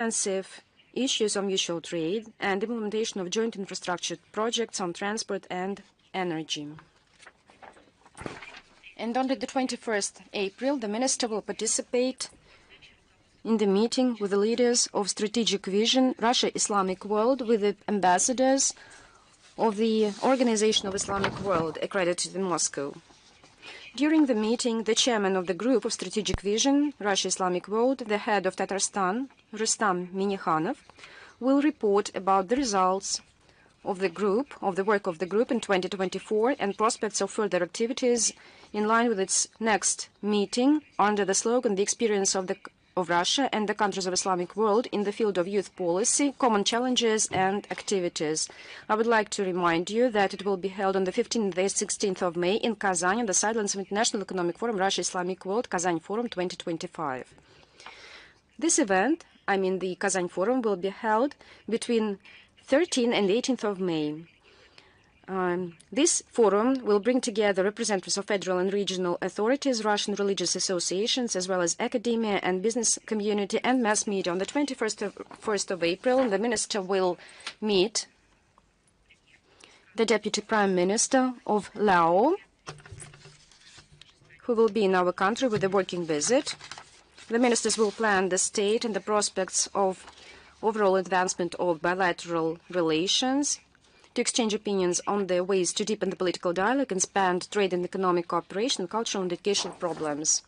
comprehensive issues on mutual trade and implementation of joint infrastructure projects on transport and energy. And on the 21st April, the Minister will participate in the meeting with the leaders of Strategic Vision, Russia Islamic World, with the ambassadors of the Organization of Islamic World accredited in Moscow. During the meeting, the chairman of the group of Strategic Vision, Russia Islamic World, the head of Tatarstan, Rustam Minikhanov, will report about the results of the work of the group in 2024 and prospects of further activities in line with its next meeting under the slogan, "The experience of Russia and the countries of Islamic world in the field of youth policy, common challenges and activities." I would like to remind you that it will be held on the 15th and 16th of May in Kazan on the sidelines of International Economic Forum, Russia Islamic World, Kazan Forum 2025. This event, the Kazan Forum, will be held between 13th and 18th of May. This forum will bring together representatives of federal and regional authorities, Russian religious associations, as well as academia and business community and mass media. On the 21st of April, the minister will meet the Deputy Prime Minister of Laos, who will be in our country with a working visit. The ministers will plan the state and the prospects of overall advancement of bilateral relations, to exchange opinions on the ways to deepen the political dialogue, expand trade and economic cooperation, cultural and educational problems.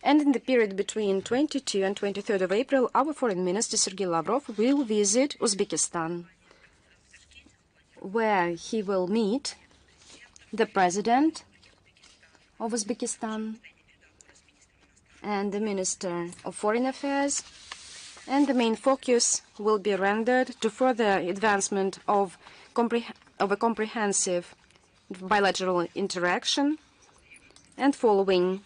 And in the period between 22 and 23rd of April, our Foreign Minister Sergei Lavrov will visit Uzbekistan, where he will meet the President of Uzbekistan and the Minister of Foreign Affairs, and the main focus will be rendered to further advancement of a comprehensive bilateral interaction, and following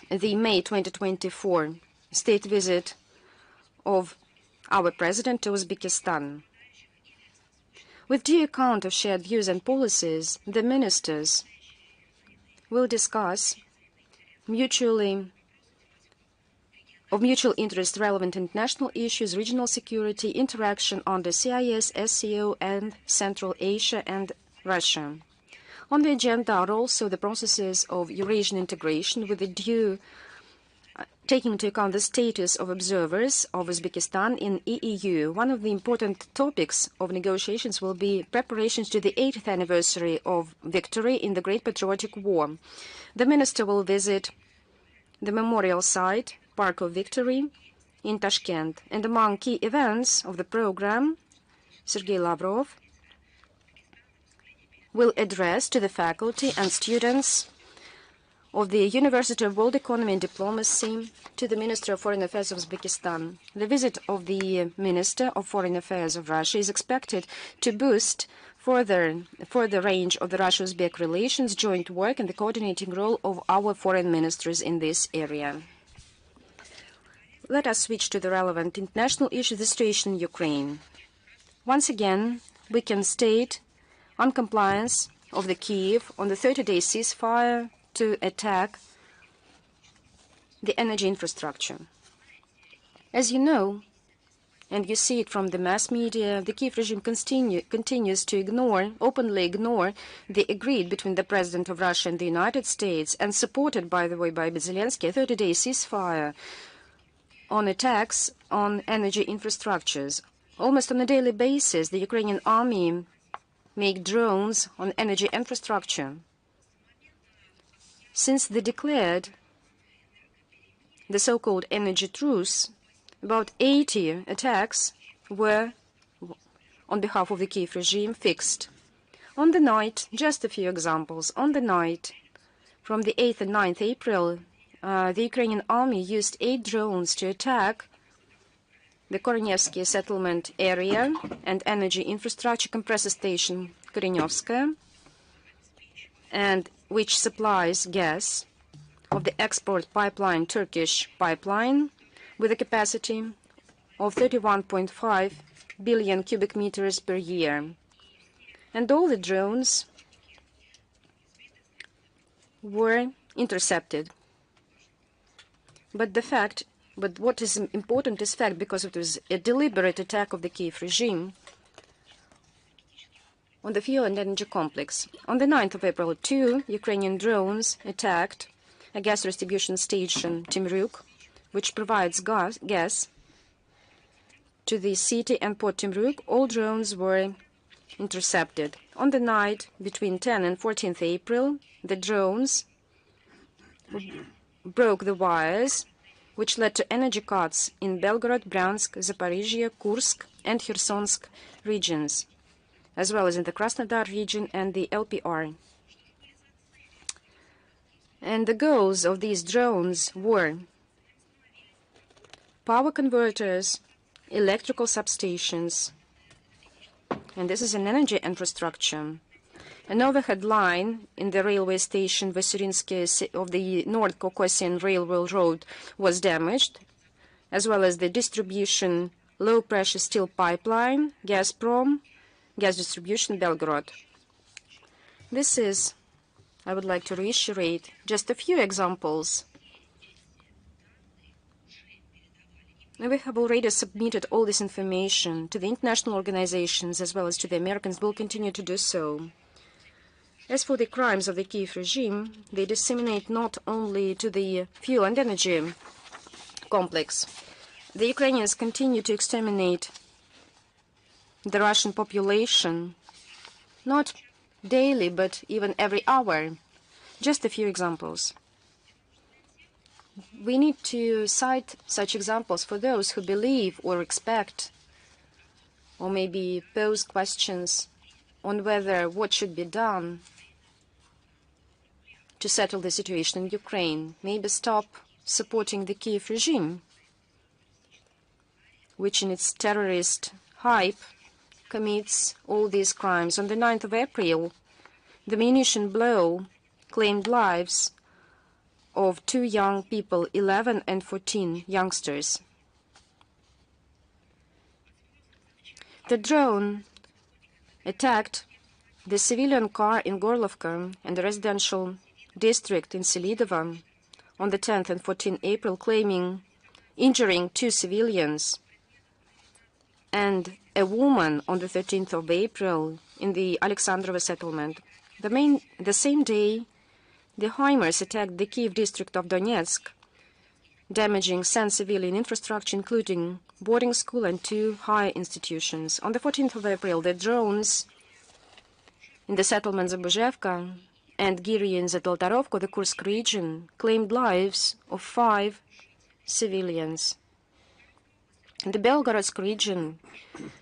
the May 2024 state visit of our President to Uzbekistan. With due account of shared views and policies, the ministers will discuss of mutual interest relevant international issues, regional security, interaction on the CIS, SCO, and Central Asia and Russia. On the agenda are also the processes of Eurasian integration with the due taking into account the status of observers of Uzbekistan in EEU. One of the important topics of negotiations will be preparations to the 80th anniversary of victory in the Great Patriotic War. The minister will visit the memorial site, Park of Victory, in Tashkent. And among key events of the program, Sergei Lavrov will address to the faculty and students of the University of World Economy and Diplomacy, to the Minister of Foreign Affairs of Uzbekistan. The visit of the Minister of Foreign Affairs of Russia is expected to boost further the range of the Russia-Uzbek relations, joint work, and the coordinating role of our foreign ministers in this area. Let us switch to the relevant international issue, the situation in Ukraine. Once again, we can state non-compliance of the Kyiv on the 30-day ceasefire to attack the energy infrastructure. As you know, and you see it from the mass media, the Kyiv regime continues to openly ignore the agreed between the President of Russia and the United States, and supported, by the way, by Zelensky, a 30-day ceasefire on attacks on energy infrastructures. Almost on a daily basis, the Ukrainian army make drones on energy infrastructure. Since they declared the so-called energy truce, about 80 attacks were, on behalf of the Kyiv regime, fixed. On the night, just a few examples, on the night from the 8th and 9th April, the Ukrainian army used 8 drones to attack the Korenievsky settlement area and energy infrastructure compressor station Korenyovskaya, and which supplies gas of the export pipeline, Turkish pipeline, with a capacity of 31.5 billion cubic meters per year. And all the drones were intercepted. But the fact But what is important is fact, because it was a deliberate attack of the Kiev regime on the fuel and energy complex. On the 9th of April, 2 Ukrainian drones attacked a gas distribution station, Timryuk, which provides gas to the city and Port Timryuk. All drones were intercepted. On the night between 10 and 14th April, the drones broke the wires, which led to energy cuts in Belgorod, Bryansk, Zaporizhia, Kursk, and Khersonsk regions, as well as in the Krasnodar region and the LPR. And the goals of these drones were power converters, electrical substations, and this is an energy infrastructure. An overhead line in the railway station Vasurinskaya of the North Caucasian Railroad Road was damaged, as well as the distribution low-pressure steel pipeline, Gazprom, gas distribution, Belgorod. This is, I would like to reiterate, just a few examples. We have already submitted all this information to the international organizations as well as to the Americans. Will continue to do so. As for the crimes of the Kiev regime, they disseminate not only to the fuel and energy complex. The Ukrainians continue to exterminate the Russian population, not daily, but even every hour. Just a few examples. We need to cite such examples for those who believe or expect or maybe pose questions on whether what should be done to settle the situation in Ukraine. Maybe stop supporting the Kiev regime, which in its terrorist hype commits all these crimes. On the 9th of April, the munition blow claimed lives of 2 young people, 11 and 14 youngsters. The drone attacked the civilian car in Gorlovka and the residential district in Selidovo on the 10th and 14th April, injuring 2 civilians, and a woman on the 13th of April in the Alexandrova settlement. The same day, the HIMARS attacked the Kiev district of Donetsk, damaging some civilian infrastructure, including boarding school and 2 higher institutions. On the 14th of April, the drones in the settlements of Buzhevka and Giri in Zatotarovko, the Kursk region, claimed lives of 5 civilians. In the Belgorodsk region,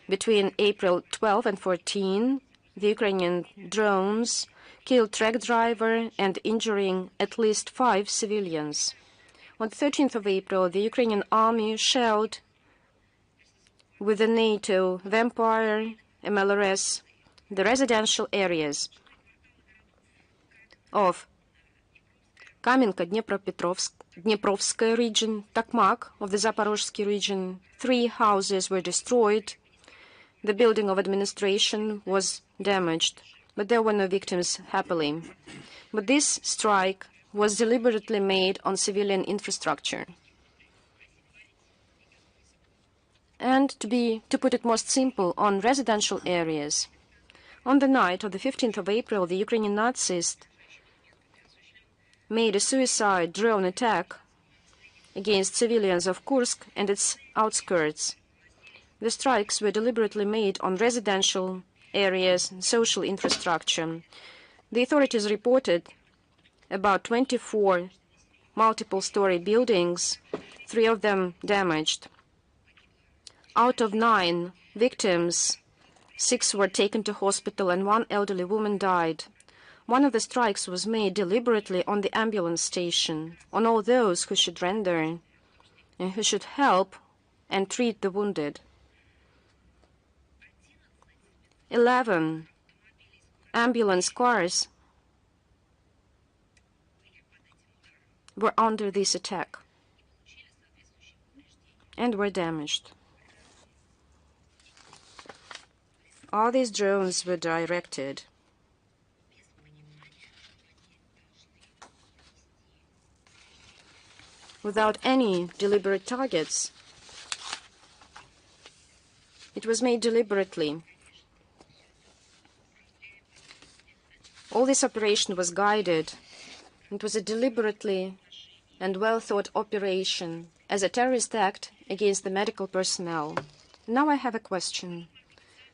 between April 12 and 14, the Ukrainian drones killed truck driver and injuring at least 5 civilians. On the 13th of April, the Ukrainian army shelled with the NATO Vampire MLRS the residential areas of Kamenka, Dneprovskaya region, Tokmak of the Zaporozhsky region. 3 houses were destroyed. The building of administration was damaged, but there were no victims, happily. But this strike was deliberately made on civilian infrastructure. And to put it most simple, on residential areas. On the night of the 15th of April, the Ukrainian Nazis made a suicide drone attack against civilians of Kursk and its outskirts. The strikes were deliberately made on residential areas and social infrastructure. The authorities reported about 24 multiple-story buildings, 3 of them damaged. Out of 9 victims, 6 were taken to hospital and 1 elderly woman died. One of the strikes was made deliberately on the ambulance station, on all those who should render and who should help and treat the wounded. 11 ambulance cars were under this attack and were damaged. All these drones were directed without any deliberate targets. It was made deliberately. All this operation was guided. It was a deliberately and well-thought operation as a terrorist act against the medical personnel. Now I have a question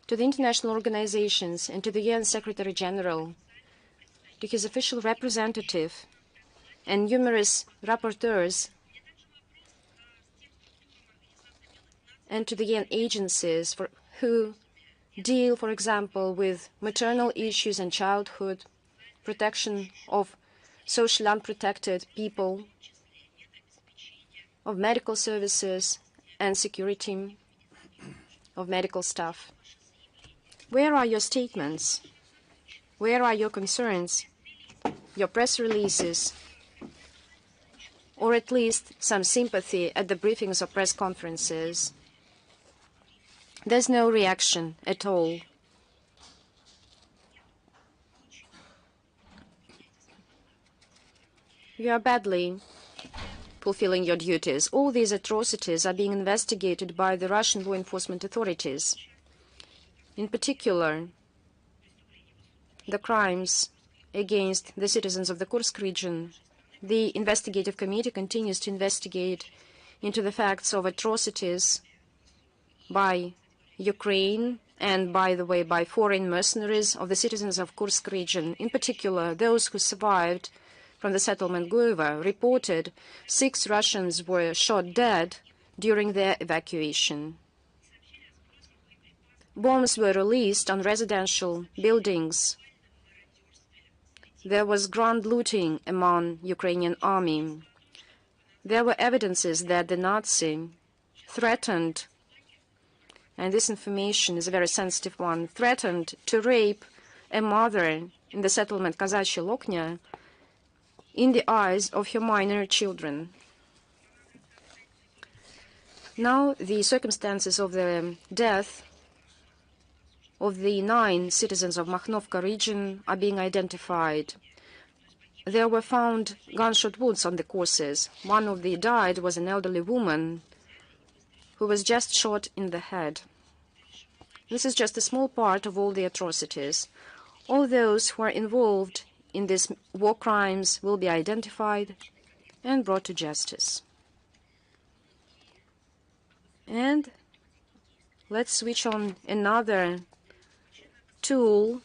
to the international organizations and to the UN Secretary General, to his official representative and numerous rapporteurs, and to the UN agencies who deal, for example, with maternal issues and childhood, protection of socially unprotected people, of medical services and security of medical staff. Where are your statements? Where are your concerns, your press releases, or at least some sympathy at the briefings or press conferences? There's no reaction at all. You are badly fulfilling your duties. All these atrocities are being investigated by the Russian law enforcement authorities. In particular, the crimes against the citizens of the Kursk region. The investigative committee continues to investigate into the facts of atrocities by Ukraine and, by the way, by foreign mercenaries of the citizens of Kursk region. In particular, those who survived from the settlement Gueva reported 6 Russians were shot dead during their evacuation. Bombs were released on residential buildings. There was grand looting among Ukrainian army. There were evidences that the Nazi threatened, and this information is a very sensitive one, threatened to rape a mother in the settlement Kazachye Loknya in the eyes of her minor children. Now the circumstances of the death of the 9 citizens of Makhnovka region are being identified. There were found gunshot wounds on the corpses. One of the died was an elderly woman who was just shot in the head. This is just a small part of all the atrocities. All those who are involved in these war crimes will be identified and brought to justice. And let's switch on another tool,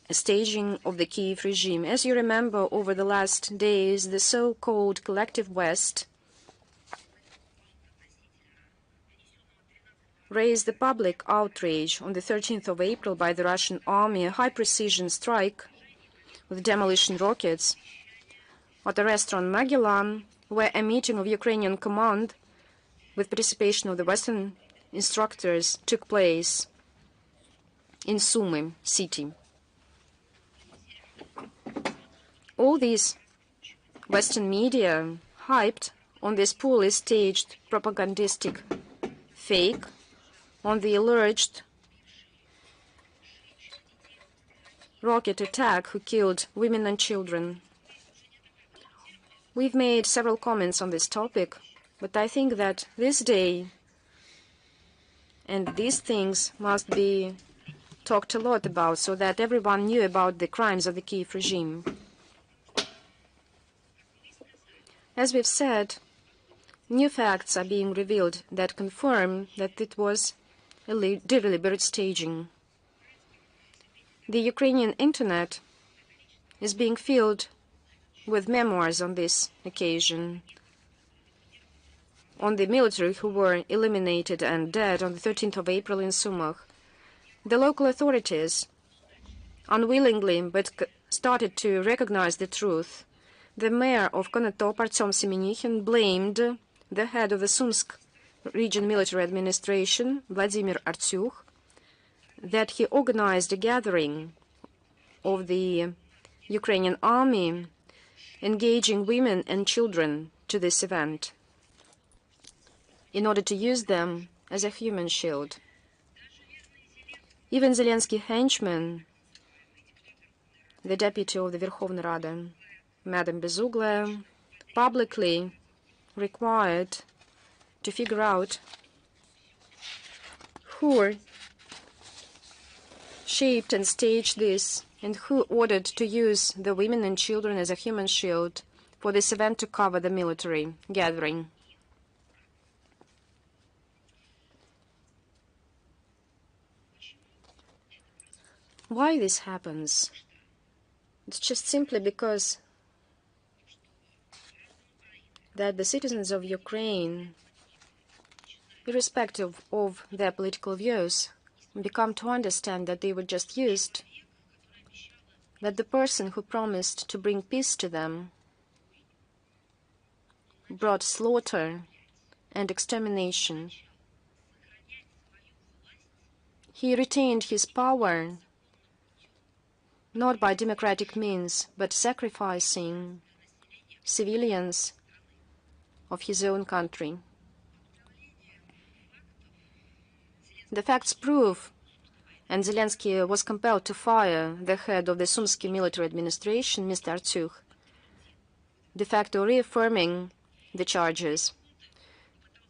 a staging of the Kiev regime. As you remember, over the last days, the so-called collective West raised the public outrage on the 13th of April by the Russian army, a high-precision strike with demolition rockets at the restaurant Magellan, where a meeting of Ukrainian command with participation of the Western instructors took place in Sumy city. All these Western media hyped on this poorly staged propagandistic fake, on the alleged rocket attack who killed women and children. We've made several comments on this topic, but I think that this day and these things must be talked a lot about so that everyone knew about the crimes of the Kiev regime. As we've said, new facts are being revealed that confirm that it was a deliberate staging. The Ukrainian internet is being filled with memoirs on this occasion, on the military who were eliminated and dead on the 13th of April in Sumy. The local authorities, unwillingly but started to recognize the truth. The mayor of Konotop, Artyom Semenyukhin, blamed the head of the Sumsk region military administration, Vladimir Artyukh, that he organized a gathering of the Ukrainian army, engaging women and children to this event in order to use them as a human shield. Even Zelensky henchman, the deputy of the Verkhovna Rada, Madam Bezugla, publicly required to figure out who shaped and staged this and who ordered to use the women and children as a human shield for this event to cover the military gathering. Why this happens? It's just simply because that the citizens of Ukraine, irrespective of their political views, become to understand that they were just used, that the person who promised to bring peace to them brought slaughter and extermination. He retained his power not by democratic means, but sacrificing civilians of his own country. The facts prove, and Zelensky was compelled to fire the head of the Sumsky military administration, Mr. Artyukh, de facto reaffirming the charges.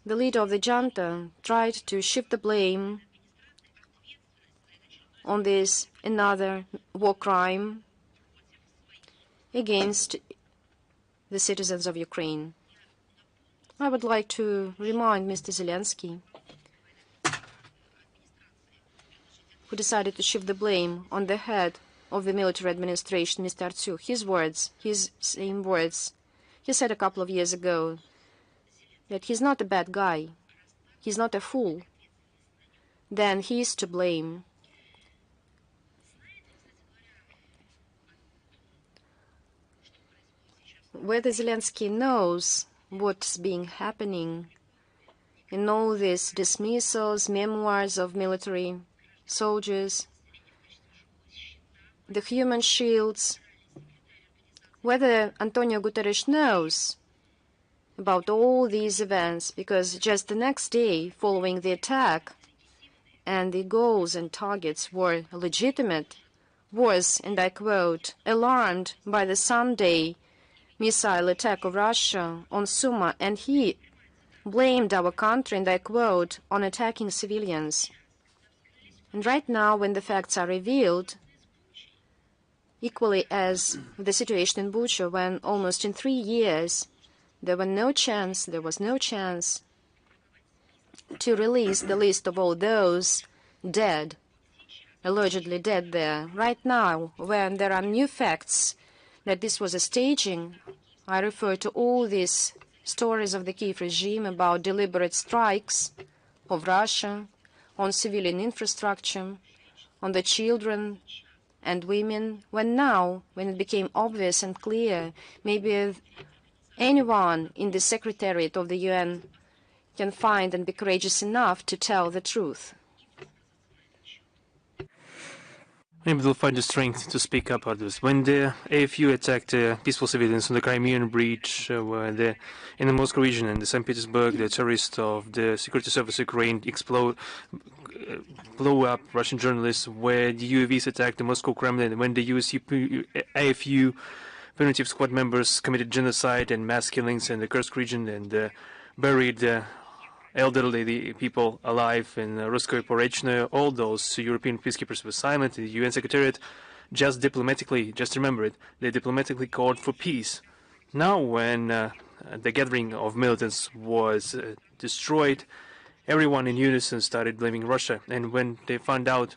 The leader of the junta tried to shift the blame on this another war crime against the citizens of Ukraine. I would like to remind Mr. Zelensky, who decided to shift the blame on the head of the military administration, Mr. Artyukh, his words, his same words. He said a couple of years ago that he's not a bad guy, he's not a fool. Then he is to blame. Whether Zelensky knows what's being happening in all these dismissals, memoirs of military soldiers, the human shields, whether Antonio Guterres knows about all these events, because just the next day following the attack, and the goals and targets were legitimate, was, and I quote, alarmed by the Sunday missile attack of Russia on Suma, and he blamed our country, and I quote, on attacking civilians. And right now, when the facts are revealed, equally as the situation in Bucha, when almost in 3 years there was no chance to release the list of all those dead, allegedly dead there. Right now, when there are new facts that this was a staging, I refer to all these stories of the Kiev regime about deliberate strikes of Russia on civilian infrastructure, on the children and women, when it became obvious and clear, maybe anyone in the Secretariat of the UN can find and be courageous enough to tell the truth. Maybe they'll find the strength to speak up about this. When the AFU attacked peaceful civilians on the Crimean Breach, in the Moscow region and the St. Petersburg, the terrorists of the Security Service Ukraine blow up Russian journalists, where the UAVs attacked the Moscow Kremlin, when the AFU punitive squad members committed genocide and mass killings in the Kursk region and buried elderly people alive in Ruskoye Porechnoye, all those European peacekeepers were silent. The UN Secretariat just remember it, they diplomatically called for peace. Now, when the gathering of militants was destroyed, everyone in unison started blaming Russia. And when they found out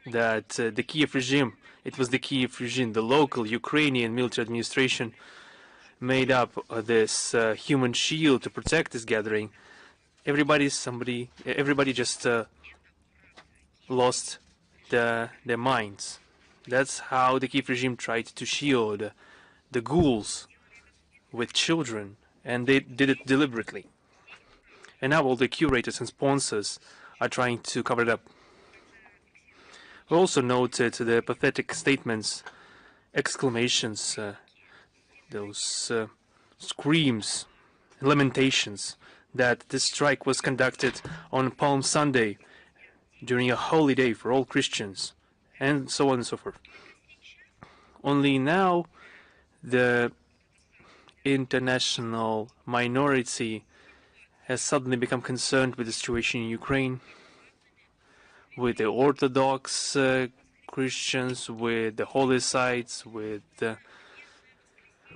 that the Kiev regime, it was the Kiev regime, the local Ukrainian military administration, made up this human shield to protect this gathering, everybody just lost their minds. That's how the Kiev regime tried to shield the ghouls with children, and they did it deliberately. And now all the curators and sponsors are trying to cover it up. We also noted the pathetic statements, exclamations, those screams, lamentations, that this strike was conducted on Palm Sunday during a holy day for all Christians, and so on and so forth. Only now the international minority has suddenly become concerned with the situation in Ukraine, with the Orthodox Christians, with the holy sites, with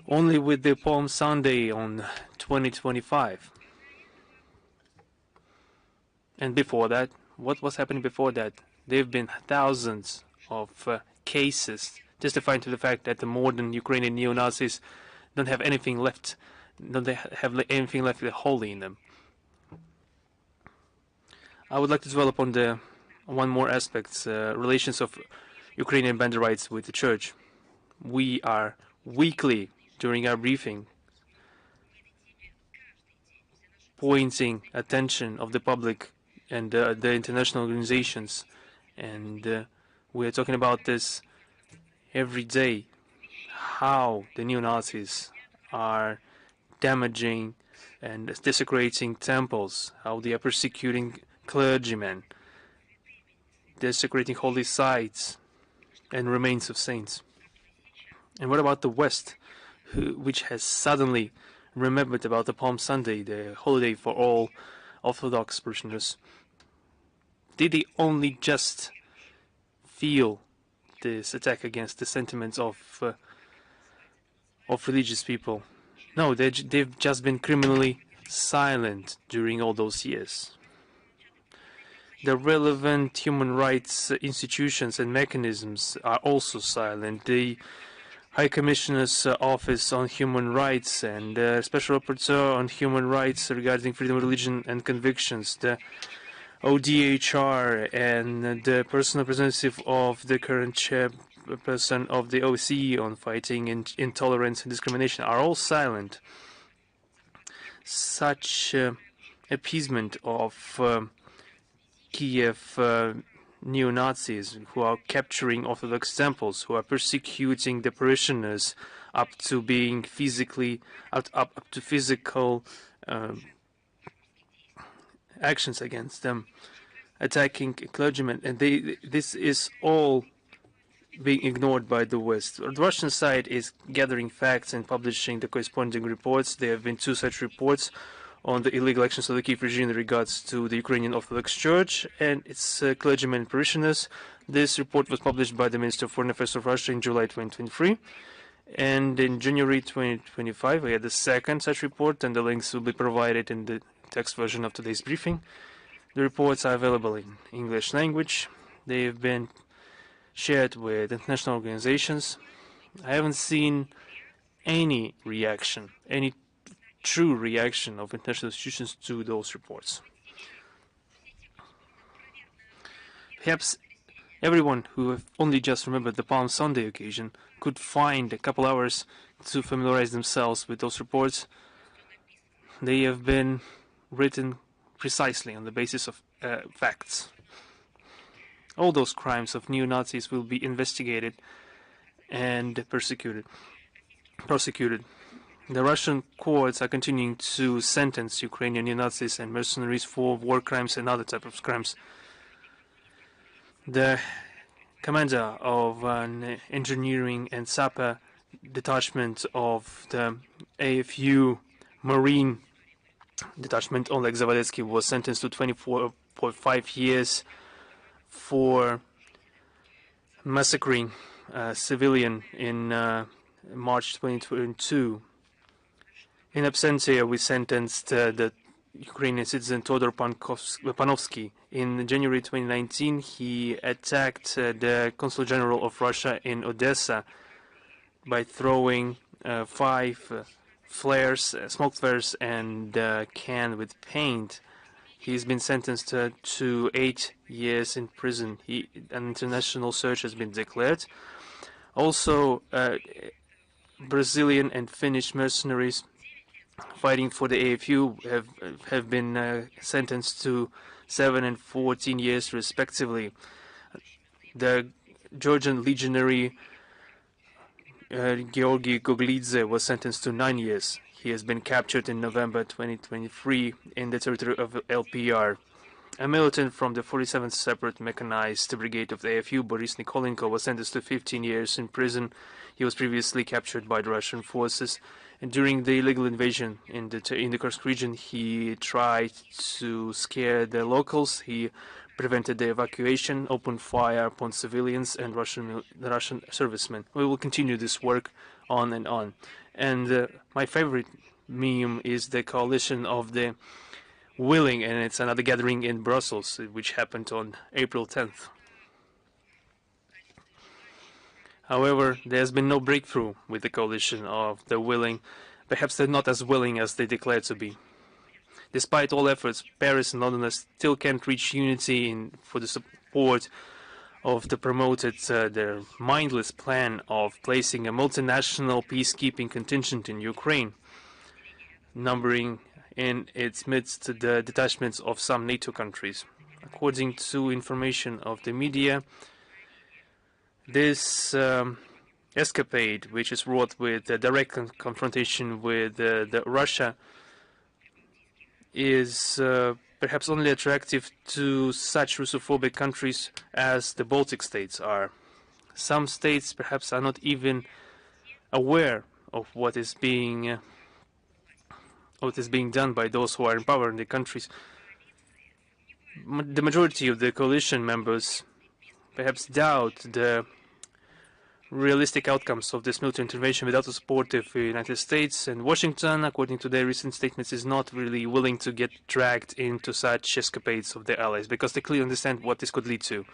only with the Palm Sunday on 2025. And before that, what was happening before that? There have been thousands of cases testifying to the fact that the modern Ukrainian neo-Nazis don't have anything left, don't have anything left holy in them. I would like to dwell upon the one more aspect, relations of Ukrainian Banderites with the church. We are weekly, during our briefing, pointing attention of the public and the international organizations, and we are talking about this every day, how the neo-Nazis are damaging and desecrating temples, how they are persecuting clergymen, desecrating holy sites and remains of saints. And what about the West, which has suddenly remembered about the Palm Sunday, the holiday for all Orthodox parishioners? Did they only just feel this attack against the sentiments of religious people? No, they've just been criminally silent during all those years. The relevant human rights institutions and mechanisms are also silent. The High Commissioner's Office on Human Rights and the Special Rapporteur on Human Rights regarding freedom of religion and convictions, the ODHR and the personal representative of the current chairperson of the OSCE on fighting intolerance and discrimination are all silent. Such appeasement of Kiev neo-Nazis who are capturing Orthodox temples, who are persecuting the parishioners up to being physically, up to physical actions against them, attacking clergymen, and this is all being ignored by the West. The Russian side is gathering facts and publishing the corresponding reports. There have been 2 such reports on the illegal actions of the Kiev regime in regards to the Ukrainian Orthodox Church and its clergymen and parishioners. This report was published by the Minister of Foreign Affairs of Russia in July 2023. And in January 2025, we had the second such report, and the links will be provided in the text version of today's briefing. The reports are available in English language. They have been shared with international organizations. I haven't seen any reaction, any true reaction of international institutions to those reports. Perhaps everyone who have only just remembered the Palm Sunday occasion could find a couple hours to familiarize themselves with those reports. They have been written precisely on the basis of facts. All those crimes of neo-Nazis will be investigated and prosecuted. The Russian courts are continuing to sentence Ukrainian neo-Nazis and mercenaries for war crimes and other types of crimes. The commander of an engineering and sapper detachment of the AFU Marine detachment, Oleg Zavaletsky, was sentenced to 24.5 years for massacring a civilian in March 2022. In absentia, we sentenced the Ukrainian citizen Todor Panovsky. In January 2019, he attacked the Consul General of Russia in Odessa by throwing 5 flares, smoke flares, and a can with paint. He's been sentenced to 8 years in prison. An international search has been declared. Also, Brazilian and Finnish mercenaries fighting for the AFU have been sentenced to 7 and 14 years respectively. The Georgian legionary Georgy Goglidze was sentenced to 9 years. He has been captured in November 2023 in the territory of LPR. A militant from the 47th Separate Mechanized Brigade of the AFU, Boris Nikolenko, was sentenced to 15 years in prison. He was previously captured by the Russian forces, and during the illegal invasion in the Kursk region, he tried to scare the locals. He prevented the evacuation, opened fire upon civilians and Russian servicemen. We will continue this work on and on. And my favorite meme is the coalition of the willing, and it's another gathering in Brussels, which happened on April 10th. However, there's been no breakthrough with the coalition of the willing. Perhaps they're not as willing as they declare to be. Despite all efforts, Paris and London still can't reach unity for the support of the promoted their mindless plan of placing a multinational peacekeeping contingent in Ukraine, numbering in its midst the detachments of some NATO countries. According to information of the media, this escapade, which is wrought with a direct confrontation with Russia, is perhaps only attractive to such Russophobic countries as the Baltic states are. Some states perhaps are not even aware of what is being done by those who are in power in the countries. The majority of the coalition members perhaps doubt the realistic outcomes of this military intervention without the support of the United States, and Washington, according to their recent statements, is not really willing to get dragged into such escapades of their allies, because they clearly understand what this could lead to.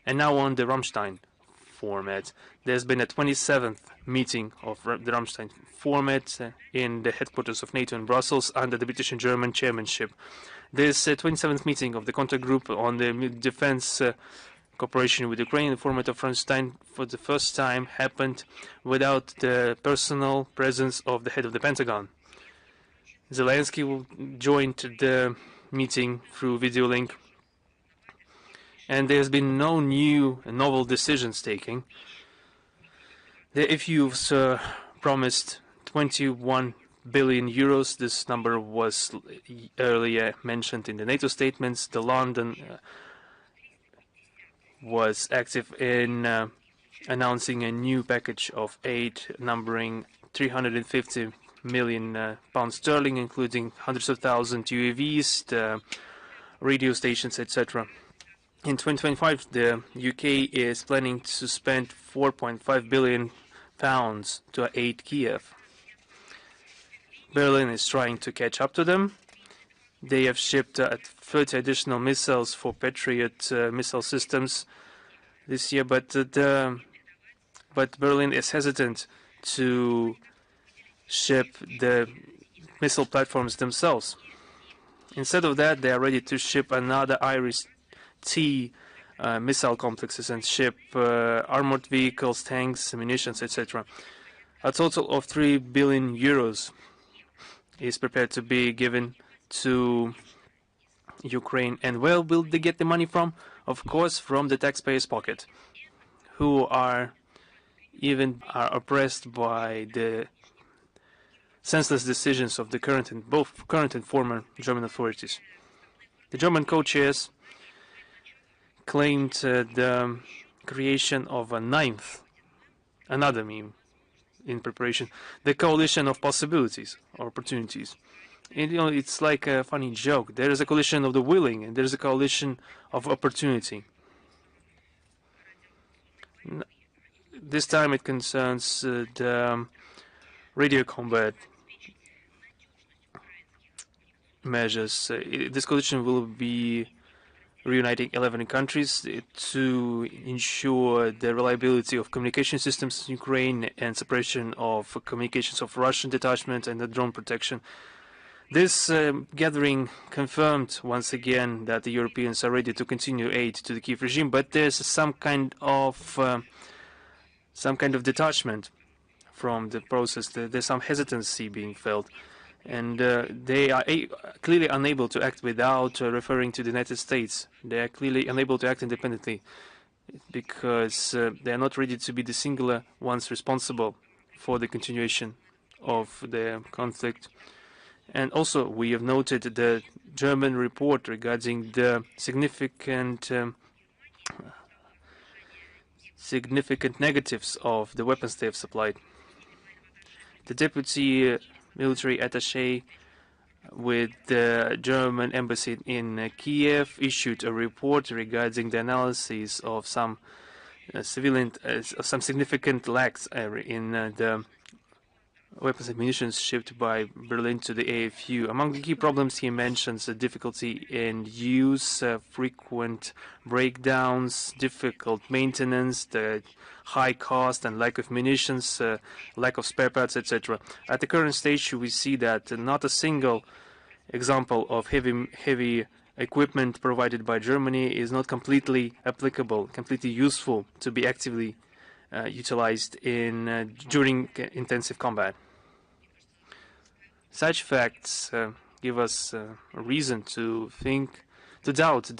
And now on the Ramstein format, there's been a 27th meeting of the Ramstein format in the headquarters of NATO in Brussels under the British and German chairmanship. This 27th meeting of the contact group on the defense cooperation with Ukraine in the format of Ramstein for the first time happened without the personal presence of the head of the Pentagon. Zelensky joined the meeting through video link, and there's been no new and novel decisions taken. The AFU's promised 21 billion euros. This number was earlier mentioned in the NATO statements. The London was active in announcing a new package of aid numbering 350 million pounds sterling, including hundreds of thousands UAVs, the radio stations, etc. In 2025, the UK is planning to spend 4.5 billion pounds to aid Kiev. Berlin is trying to catch up to them. They have shipped 30 additional missiles for Patriot missile systems this year, but Berlin is hesitant to ship the missile platforms themselves. Instead of that, they are ready to ship another Iris-T missile complexes and ship armored vehicles, tanks, munitions, etc. A total of 3 billion euros is prepared to be given to Ukraine. And where will they get the money from? Of course, from the taxpayers' pocket, who are oppressed by the senseless decisions of the both current and former German authorities. The German co-chairs claimed the creation of another meme in preparation, the coalition of possibilities or opportunities. And, it's like a funny joke. There is a coalition of the willing, and there is a coalition of opportunity. This time it concerns the radio combat measures. This coalition will be reuniting 11 countries to ensure the reliability of communication systems in Ukraine and suppression of communications of Russian detachment and the drone protection. This gathering confirmed once again that the Europeans are ready to continue aid to the Kiev regime, but there's some kind of detachment from the process. There's some hesitancy being felt, and they are clearly unable to act without referring to the United States. They are clearly unable to act independently because they are not ready to be the singular ones responsible for the continuation of the conflict. And also, we have noted the German report regarding the significant negatives of the weapons they have supplied. The deputy military attaché with the German embassy in Kiev issued a report regarding the analysis of some some significant lacks in the weapons and munitions shipped by Berlin to the AFU. Among the key problems, he mentions the difficulty in use, frequent breakdowns, difficult maintenance, the high cost and lack of munitions, lack of spare parts, etc. At the current stage, we see that not a single example of heavy equipment provided by Germany is not completely applicable, completely useful to be actively utilized during intensive combat. Such facts give us a reason to doubt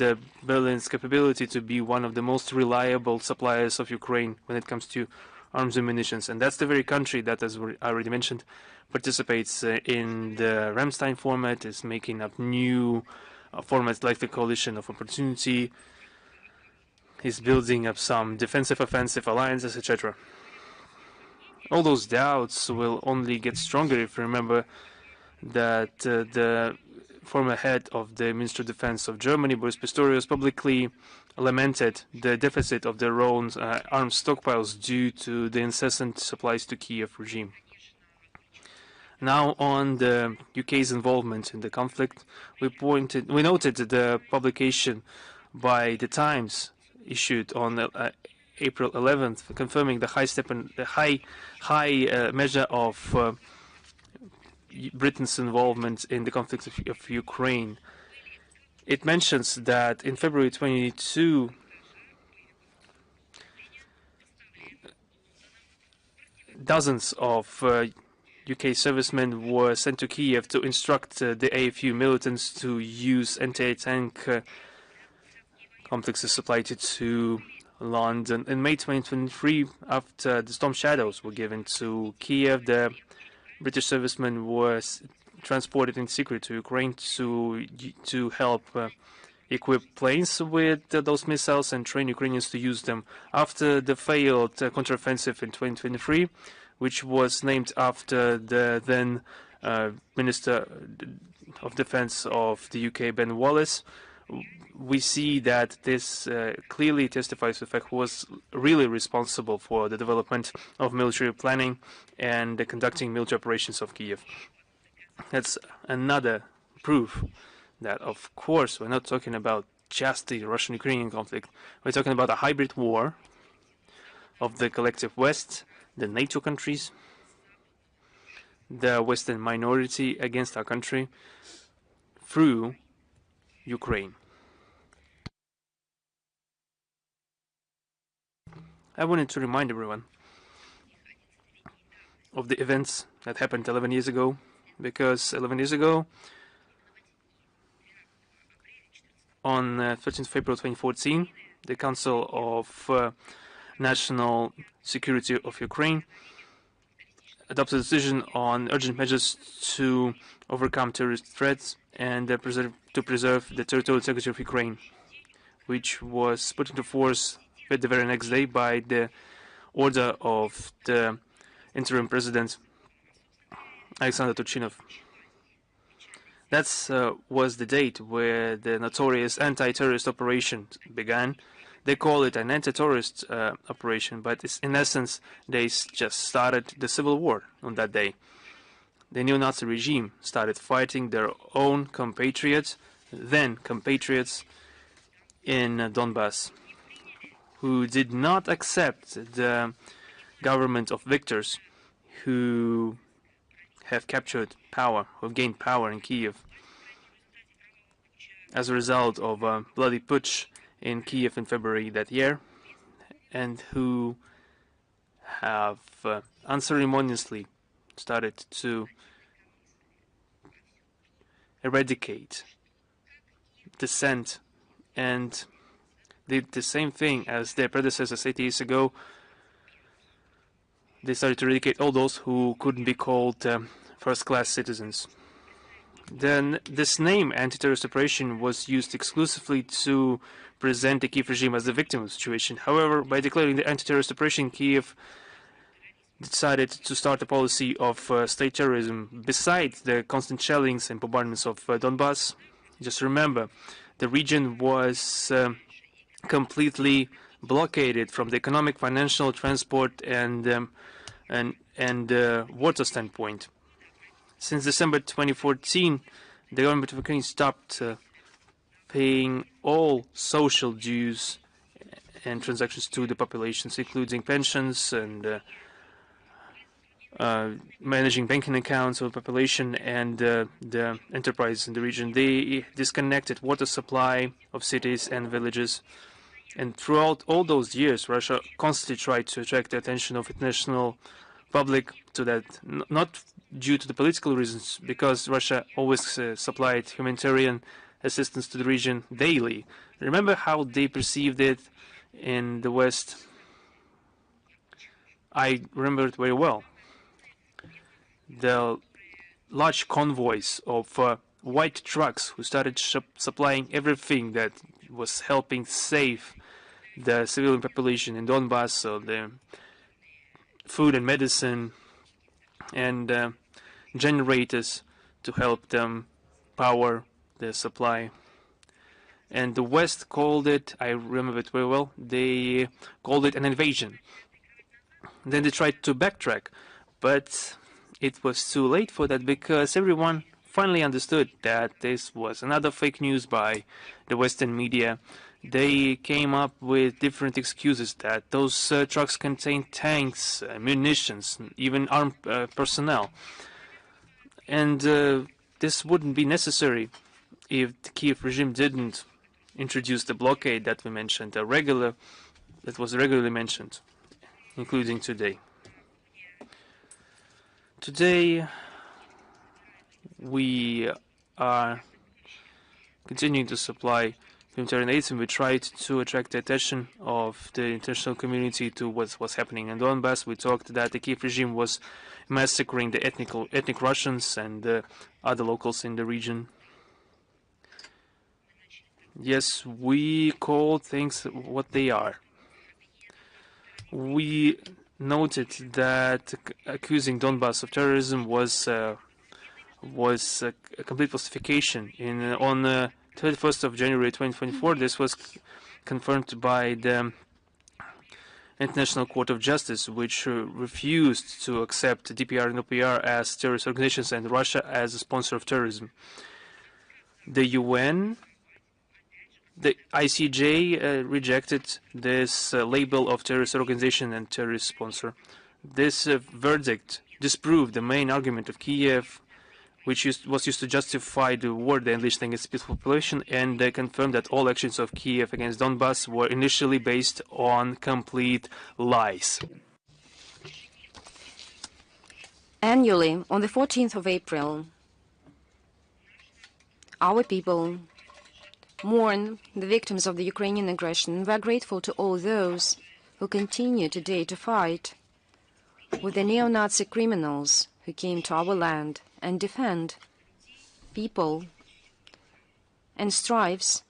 Berlin's capability to be one of the most reliable suppliers of Ukraine when it comes to arms and munitions. And that's the very country that, as I already mentioned, participates in the Ramstein format, is making up new formats like the Coalition of Opportunity, is building up some defensive offensive alliances, etc. All those doubts will only get stronger if you remember that the former head of the Ministry of Defense of Germany, Boris Pistorius, publicly lamented the deficit of their own arms stockpiles due to the incessant supplies to Kiev regime. Now, on the UK's involvement in the conflict, we noted the publication by the Times issued on April 11th, confirming the high measure of Britain's involvement in the conflict of Ukraine. It mentions that in February 22, dozens of UK servicemen were sent to Kiev to instruct the AFU militants to use anti-tank complexes supplied to London. In May 2023, after the storm shadows were given to Kiev, the British servicemen were transported in secret to Ukraine to help equip planes with those missiles and train Ukrainians to use them. After the failed counteroffensive in 2023, which was named after the then Minister of Defense of the UK, Ben Wallace, we see that this clearly testifies to the fact who was really responsible for the development of military planning and the conducting military operations of Kiev. That's another proof that, of course, we're not talking about just the Russian-Ukrainian conflict. We're talking about a hybrid war of the collective West, the NATO countries, the Western minority against our country through Ukraine. I wanted to remind everyone of the events that happened 11 years ago, because 11 years ago, on 13th of April 2014, the Council of National Security of Ukraine adopted a decision on urgent measures to overcome terrorist threats and to preserve the territorial integrity of Ukraine, which was put into force the very next day by the order of the interim president, Alexander Turchinov. That was the date where the notorious anti-terrorist operation began. They call it an anti-terrorist operation, but in essence, they just started the civil war on that day. The neo-Nazi regime started fighting their own compatriots, then compatriots in Donbass, who did not accept the government of victors who have captured power, who have gained power in Kiev as a result of a bloody putsch in Kiev in February that year, and who have unceremoniously started to eradicate dissent and did the same thing as their predecessors 8 years ago. They started to eradicate all those who couldn't be called first-class citizens. then this name, anti-terrorist operation, was used exclusively to present the Kiev regime as the victim of the situation. However, by declaring the anti-terrorist operation, Kiev decided to start a policy of state terrorism. Besides the constant shellings and bombardments of Donbass, just remember, the region was completely blockaded from the economic, financial, transport, and water standpoint. Since December 2014, the government of Ukraine stopped paying all social dues and transactions to the populations, including pensions and managing banking accounts of the population and the enterprises in the region. They disconnected water supply of cities and villages. And throughout all those years, Russia constantly tried to attract the attention of international public to that, not due to the political reasons, because Russia always supplied humanitarian assistance to the region daily. Remember how they perceived it in the West? I remember it very well. The large convoys of white trucks who started supplying everything that was helping save the civilian population in Donbass, so the food and medicine and generators to help them power the supply. And the West called it, I remember it very well, they called it an invasion. Then they tried to backtrack, but it was too late for that, because everyone finally understood that this was another fake news by the Western media. They came up with different excuses that those trucks contain tanks, munitions, even armed personnel. And this wouldn't be necessary if the Kiev regime didn't introduce the blockade that we mentioned, that was regularly mentioned, including today. Today, we are continuing to supply humanitarian aid, and we tried to attract the attention of the international community to what was happening in Donbass. We talked that the Kiev regime was massacring the ethnic Russians and other locals in the region. Yes, we call things what they are. We noted that accusing Donbass of terrorism was a complete falsification. On the 31st of January 2024, this was confirmed by the International Court of Justice, which refused to accept DPR and OPR as terrorist organizations and Russia as a sponsor of terrorism. The UN, the ICJ rejected this label of terrorist organization and terrorist sponsor. This verdict disproved the main argument of Kiev, which was used to justify the war they unleashed against the peaceful population, and confirmed that all actions of Kiev against Donbass were initially based on complete lies. Annually, on the 14th of April, our people mourn the victims of the Ukrainian aggression. We are grateful to all those who continue today to fight with the neo-Nazi criminals who came to our land and defend people and strives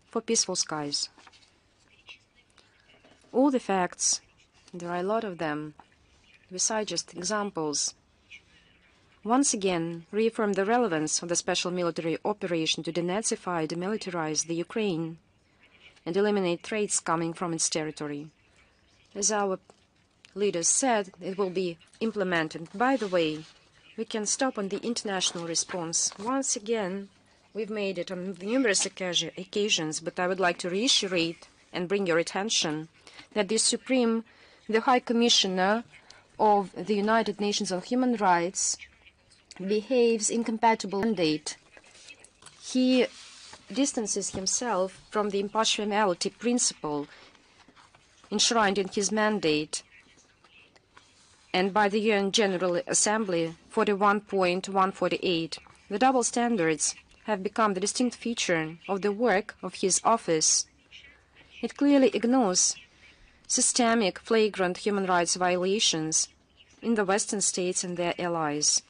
for peaceful skies. All the facts, there are a lot of them, besides just examples, once again reaffirm the relevance of the special military operation to denazify, demilitarize the Ukraine and eliminate threats coming from its territory. As our leaders said, it will be implemented. By the way, we can stop on the international response. Once again, we've made it on numerous occasions, but I would like to reiterate and bring your attention that the High Commissioner of the United Nations on Human Rights behaves incompatible with the mandate. He distances himself from the impartiality principle enshrined in his mandate and by the UN General Assembly 41.148. The double standards have become the distinct feature of the work of his office. It clearly ignores systemic, flagrant human rights violations in the Western states and their allies.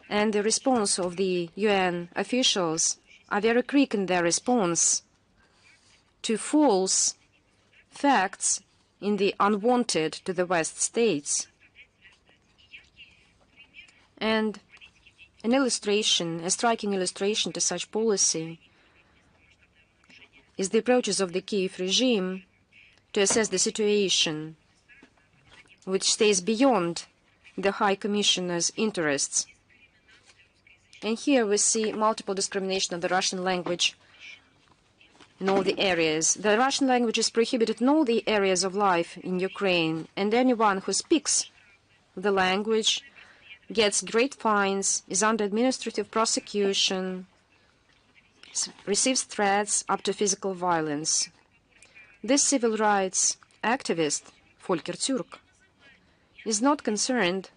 And the response of the UN officials are very quick in their response to false facts in the unwanted to the West states. And an illustration, a striking illustration to such policy is the approaches of the Kiev regime to assess the situation, which stays beyond the High Commissioner's interests. And here we see multiple discrimination of the Russian language in all the areas. The Russian language is prohibited in all the areas of life in Ukraine, and anyone who speaks the language gets great fines, is under administrative prosecution, receives threats up to physical violence. This civil rights activist, Volker Türk, is not concerned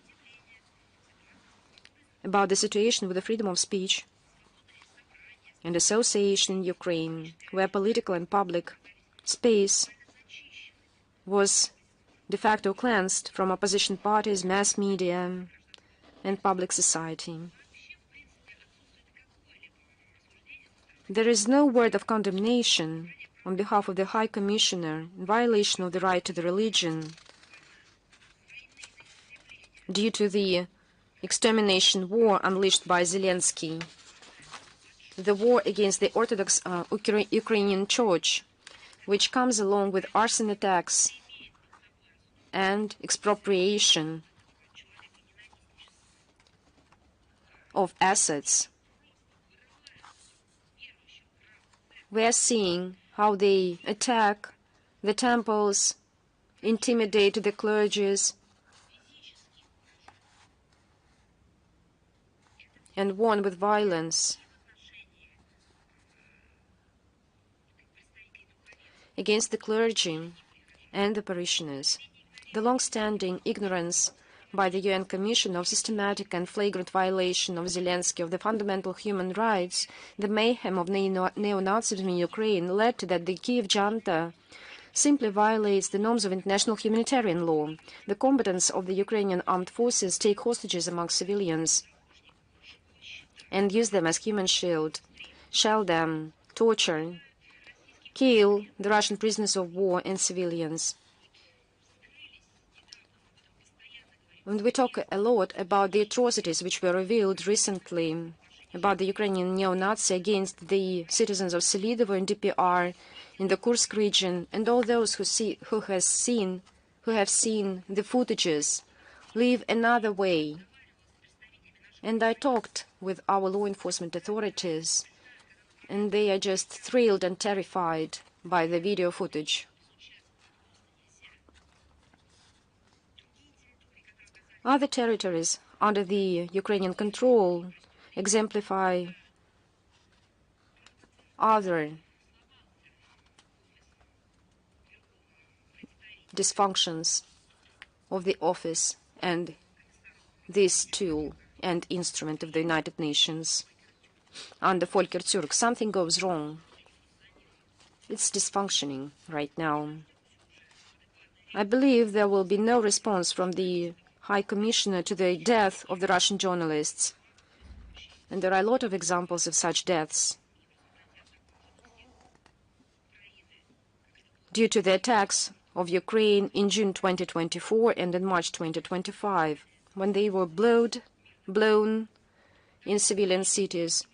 about the situation with the freedom of speech and association in Ukraine, where political and public space was de facto cleansed from opposition parties, mass media, and public society. There is no word of condemnation on behalf of the High Commissioner in violation of the right to the religion due to the extermination war unleashed by Zelensky, the war against the Orthodox Ukrainian Church, which comes along with arson attacks and expropriation of assets. We are seeing how they attack the temples, intimidate the clergies, and warn with violence against the clergy and the parishioners. The long-standing ignorance by the UN Commission of systematic and flagrant violation of Zelensky of the fundamental human rights, the mayhem of neo-Nazism in Ukraine led to that the Kiev junta simply violates the norms of international humanitarian law. The combatants of the Ukrainian armed forces take hostages among civilians and use them as human shield, shell them, torture, kill the Russian prisoners of war and civilians. And we talk a lot about the atrocities which were revealed recently about the Ukrainian neo-Nazi against the citizens of Selidovo and DPR in the Kursk region, and all those who have seen the footages live another way. And I talked with our law enforcement authorities, and they are just thrilled and terrified by the video footage. Other territories under the Ukrainian control exemplify other dysfunctions of the office and this tool and instrument of the United Nations. Under Volker Türk, something goes wrong. It's dysfunctioning right now. I believe there will be no response from the High Commissioner to the death of the Russian journalists. And there are a lot of examples of such deaths due to the attacks of Ukraine in June 2024 and in March 2025, when they were blown in civilian cities.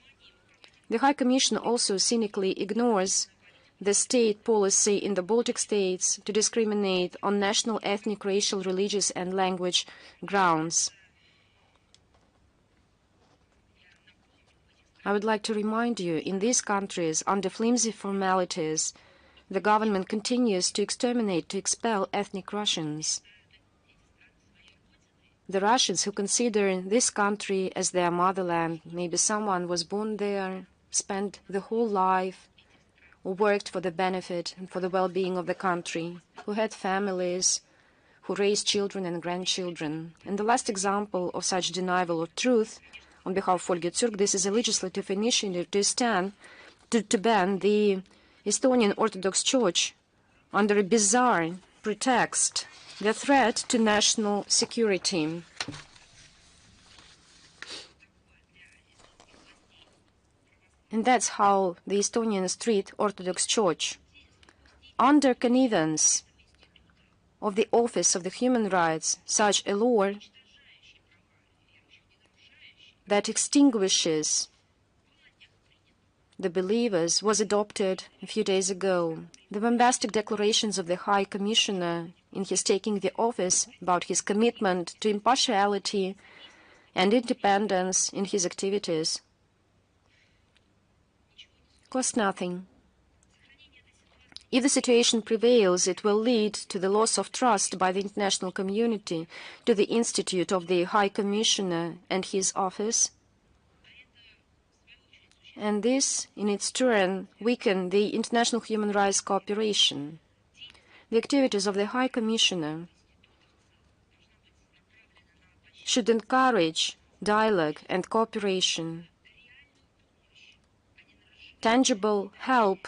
The High Commission also cynically ignores the state policy in the Baltic states to discriminate on national, ethnic, racial, religious, and language grounds. I would like to remind you, in these countries, under flimsy formalities, the government continues to exterminate, to expel ethnic Russians. The Russians who consider this country as their motherland, maybe someone was born there, spent the whole life, or worked for the benefit and for the well-being of the country, who had families, who raised children and grandchildren. And the last example of such denial of truth on behalf of Volker Türk, this is a legislative initiative to ban the Estonian Orthodox Church under a bizarre pretext, the threat to national security. And that's how the Estonian Street Orthodox Church, under connivance of the Office of the Human Rights, such a law that extinguishes the believers, was adopted a few days ago. The bombastic declarations of the High Commissioner in his taking the office about his commitment to impartiality and independence in his activities cost nothing. If the situation prevails, it will lead to the loss of trust by the international community to the Institute of the High Commissioner and his office. And this, in its turn, weaken the international human rights cooperation. The activities of the High Commissioner should encourage dialogue and cooperation, tangible help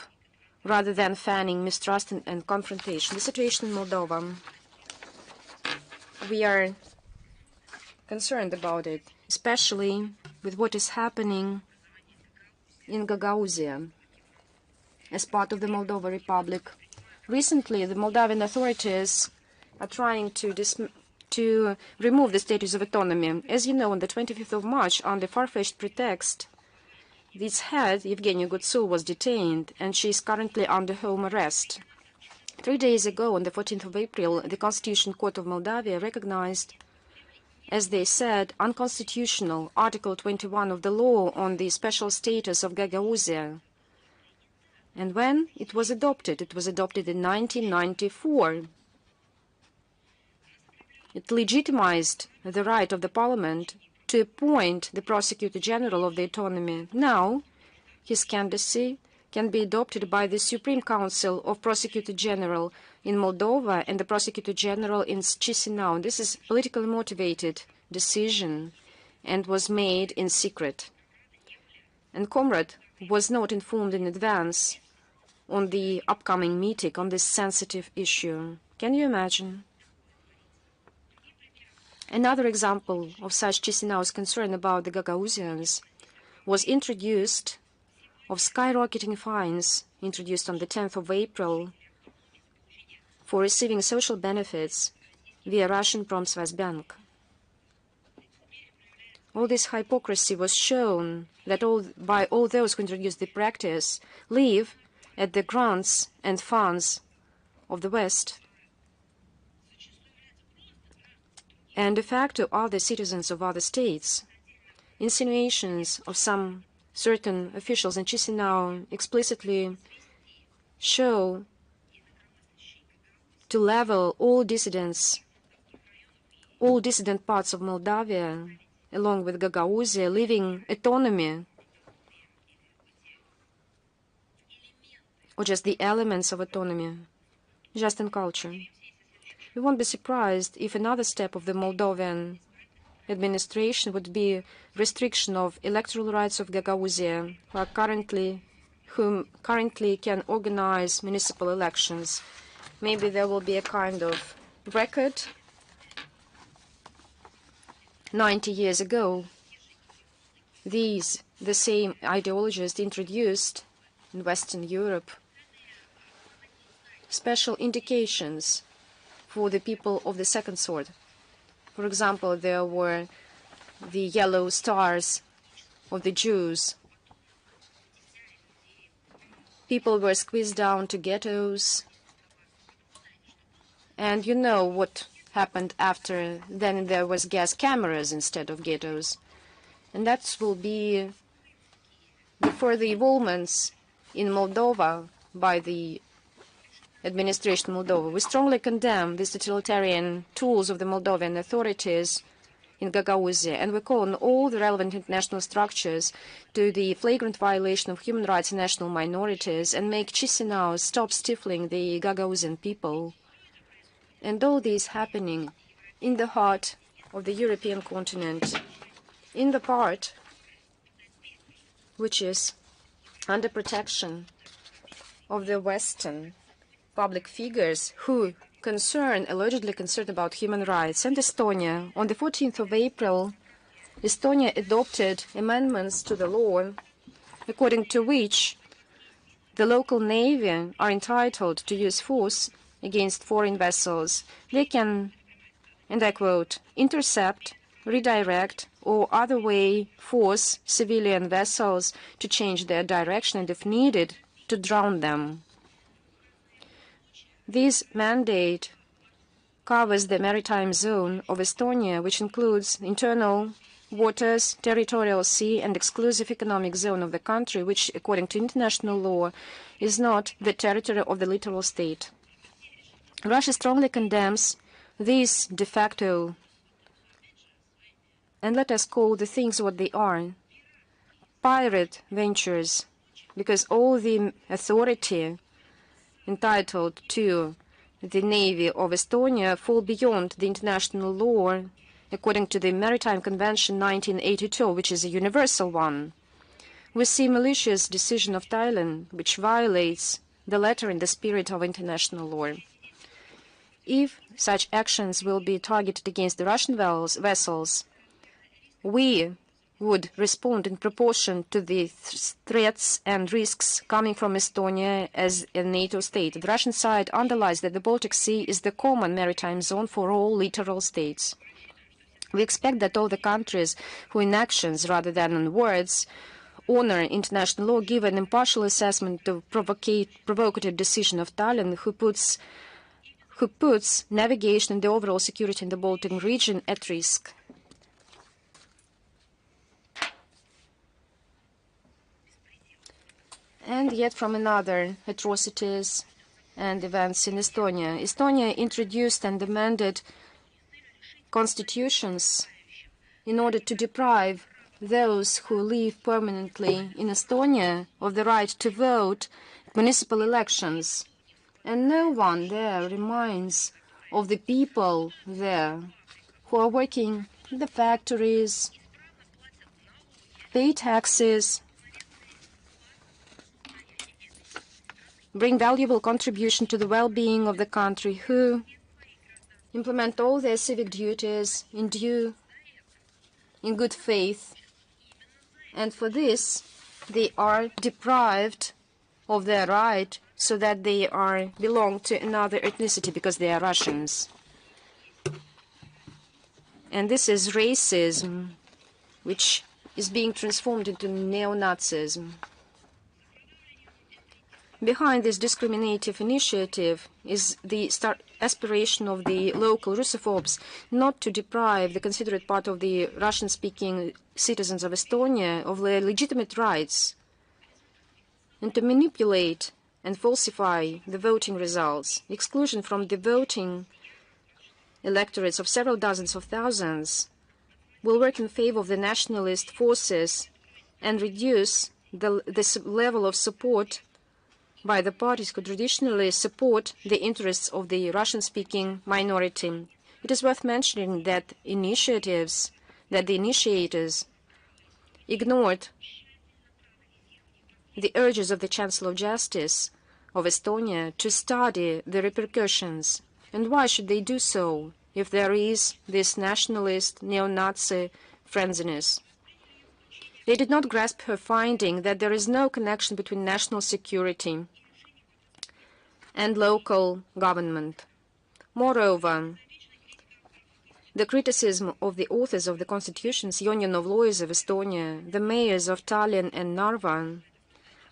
rather than fanning mistrust and confrontation. The situation in Moldova, we are concerned about it, especially with what is happening in Gagauzia as part of the Moldova Republic. Recently, the Moldavian authorities are trying to remove the status of autonomy. As you know, on the 25th of March, on the far-fetched pretext, its head, Evgenia Gutsu, was detained, and she is currently under home arrest. 3 days ago, on the 14th of April, the Constitutional Court of Moldavia recognized, as they said, unconstitutional Article 21 of the law on the special status of Gagauzia. And when it was adopted in 1994. It legitimized the right of the parliament to appoint the Prosecutor General of the autonomy. Now, his candidacy can be adopted by the Supreme Council of Prosecutor General in Moldova and the Prosecutor General in Chisinau. This is a politically motivated decision and was made in secret. And Comrade was not informed in advance on the upcoming meeting on this sensitive issue. Can you imagine? Another example of such Chisinau's concern about the Gagauzians was introduced of skyrocketing fines introduced on the 10th of April for receiving social benefits via Russian Pромsvязьbank. All this hypocrisy was shown that by all those who introduced the practice live at the grants and funds of the West, and de facto are the citizens of other states. Insinuations of some certain officials in Chisinau explicitly show to level all dissident parts of Moldavia, along with Gagauzia, living autonomy, or just the elements of autonomy, just in culture. We won't be surprised if another step of the Moldovan administration would be restriction of electoral rights of Gagauzia, whom currently can organize municipal elections. Maybe there will be a kind of record. 90 years ago, the same ideologists introduced in Western Europe special indications for the people of the second sort. For example, there were the yellow stars of the Jews. People were squeezed down to ghettos. And you know what happened after. Then there was gas cameras instead of ghettos. And that will be the further evolvements in Moldova by the administration of Moldova. We strongly condemn these totalitarian tools of the Moldovan authorities in Gagauzia, and we call on all the relevant international structures to the flagrant violation of human rights and national minorities and make Chisinau stop stifling the Gagauzian people. And all this happening in the heart of the European continent, in the part which is under protection of the Western public figures who allegedly concerned about human rights. And Estonia, on the 14th of April, Estonia adopted amendments to the law according to which the local navy are entitled to use force against foreign vessels. They can, and I quote, intercept, redirect, or other way force civilian vessels to change their direction and, if needed, to drown them. This mandate covers the maritime zone of Estonia, which includes internal waters, territorial sea, and exclusive economic zone of the country, which, according to international law, is not the territory of the littoral state. Russia strongly condemns these de facto, and let us call the things what they are, pirate ventures, because all the authority entitled to the Navy of Estonia fall beyond the international law according to the Maritime Convention 1982, which is a universal one. We see malicious decision of Thailand, which violates the letter and the spirit of international law. If such actions will be targeted against the Russian vessels, we would respond in proportion to the threats and risks coming from Estonia as a NATO state. The Russian side underlines that the Baltic Sea is the common maritime zone for all littoral states. We expect that all the countries who in actions rather than in words honor international law give an impartial assessment to provocative decision of Tallinn, who puts navigation and the overall security in the Baltic region at risk. And yet from another atrocities and events in Estonia. Estonia introduced and amended constitutions in order to deprive those who live permanently in Estonia of the right to vote at municipal elections. And no one there reminds of the people there who are working in the factories, pay taxes, bring valuable contribution to the well-being of the country, who implement all their civic duties in good faith. And for this, they are deprived of their right so that they belong to another ethnicity because they are Russians. And this is racism, which is being transformed into neo-Nazism. Behind this discriminative initiative is the aspiration of the local Russophobes not to deprive the considerate part of the Russian-speaking citizens of Estonia of their legitimate rights and to manipulate and falsify the voting results. Exclusion from the voting electorates of several dozens of thousands will work in favor of the nationalist forces and reduce the level of support by the parties who traditionally support the interests of the Russian-speaking minority. It is worth mentioning that the initiators ignored the urges of the Chancellor of Justice of Estonia to study the repercussions. And why should they do so if there is this nationalist, neo-Nazi frenziness? They did not grasp her finding that there is no connection between national security and local government. Moreover, the criticism of the authors of the constitutions, Union of Lawyers of Estonia, the mayors of Tallinn and Narva,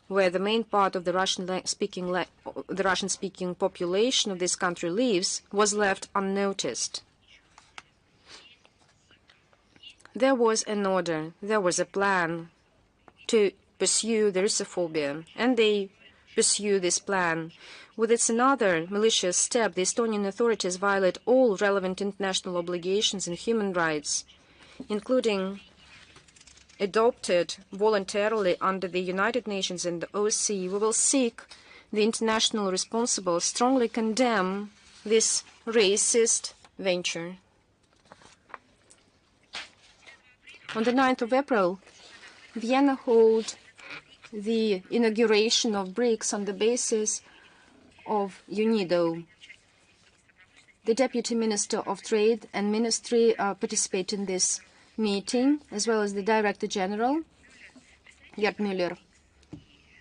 where the main part of the Russian-speaking population of this country lives, was left unnoticed. There was an order, there was a plan to pursue the Russophobia, and they pursue this plan. With its another malicious step, the Estonian authorities violate all relevant international obligations and human rights, including adopted voluntarily under the United Nations and the OSCE. We will seek the international responsible strongly condemn this racist venture. On the 9th of April, Vienna held the inauguration of BRICS on the basis of UNIDO. The Deputy Minister of Trade and Ministry participate in this meeting, as well as the Director General, Gerd Müller.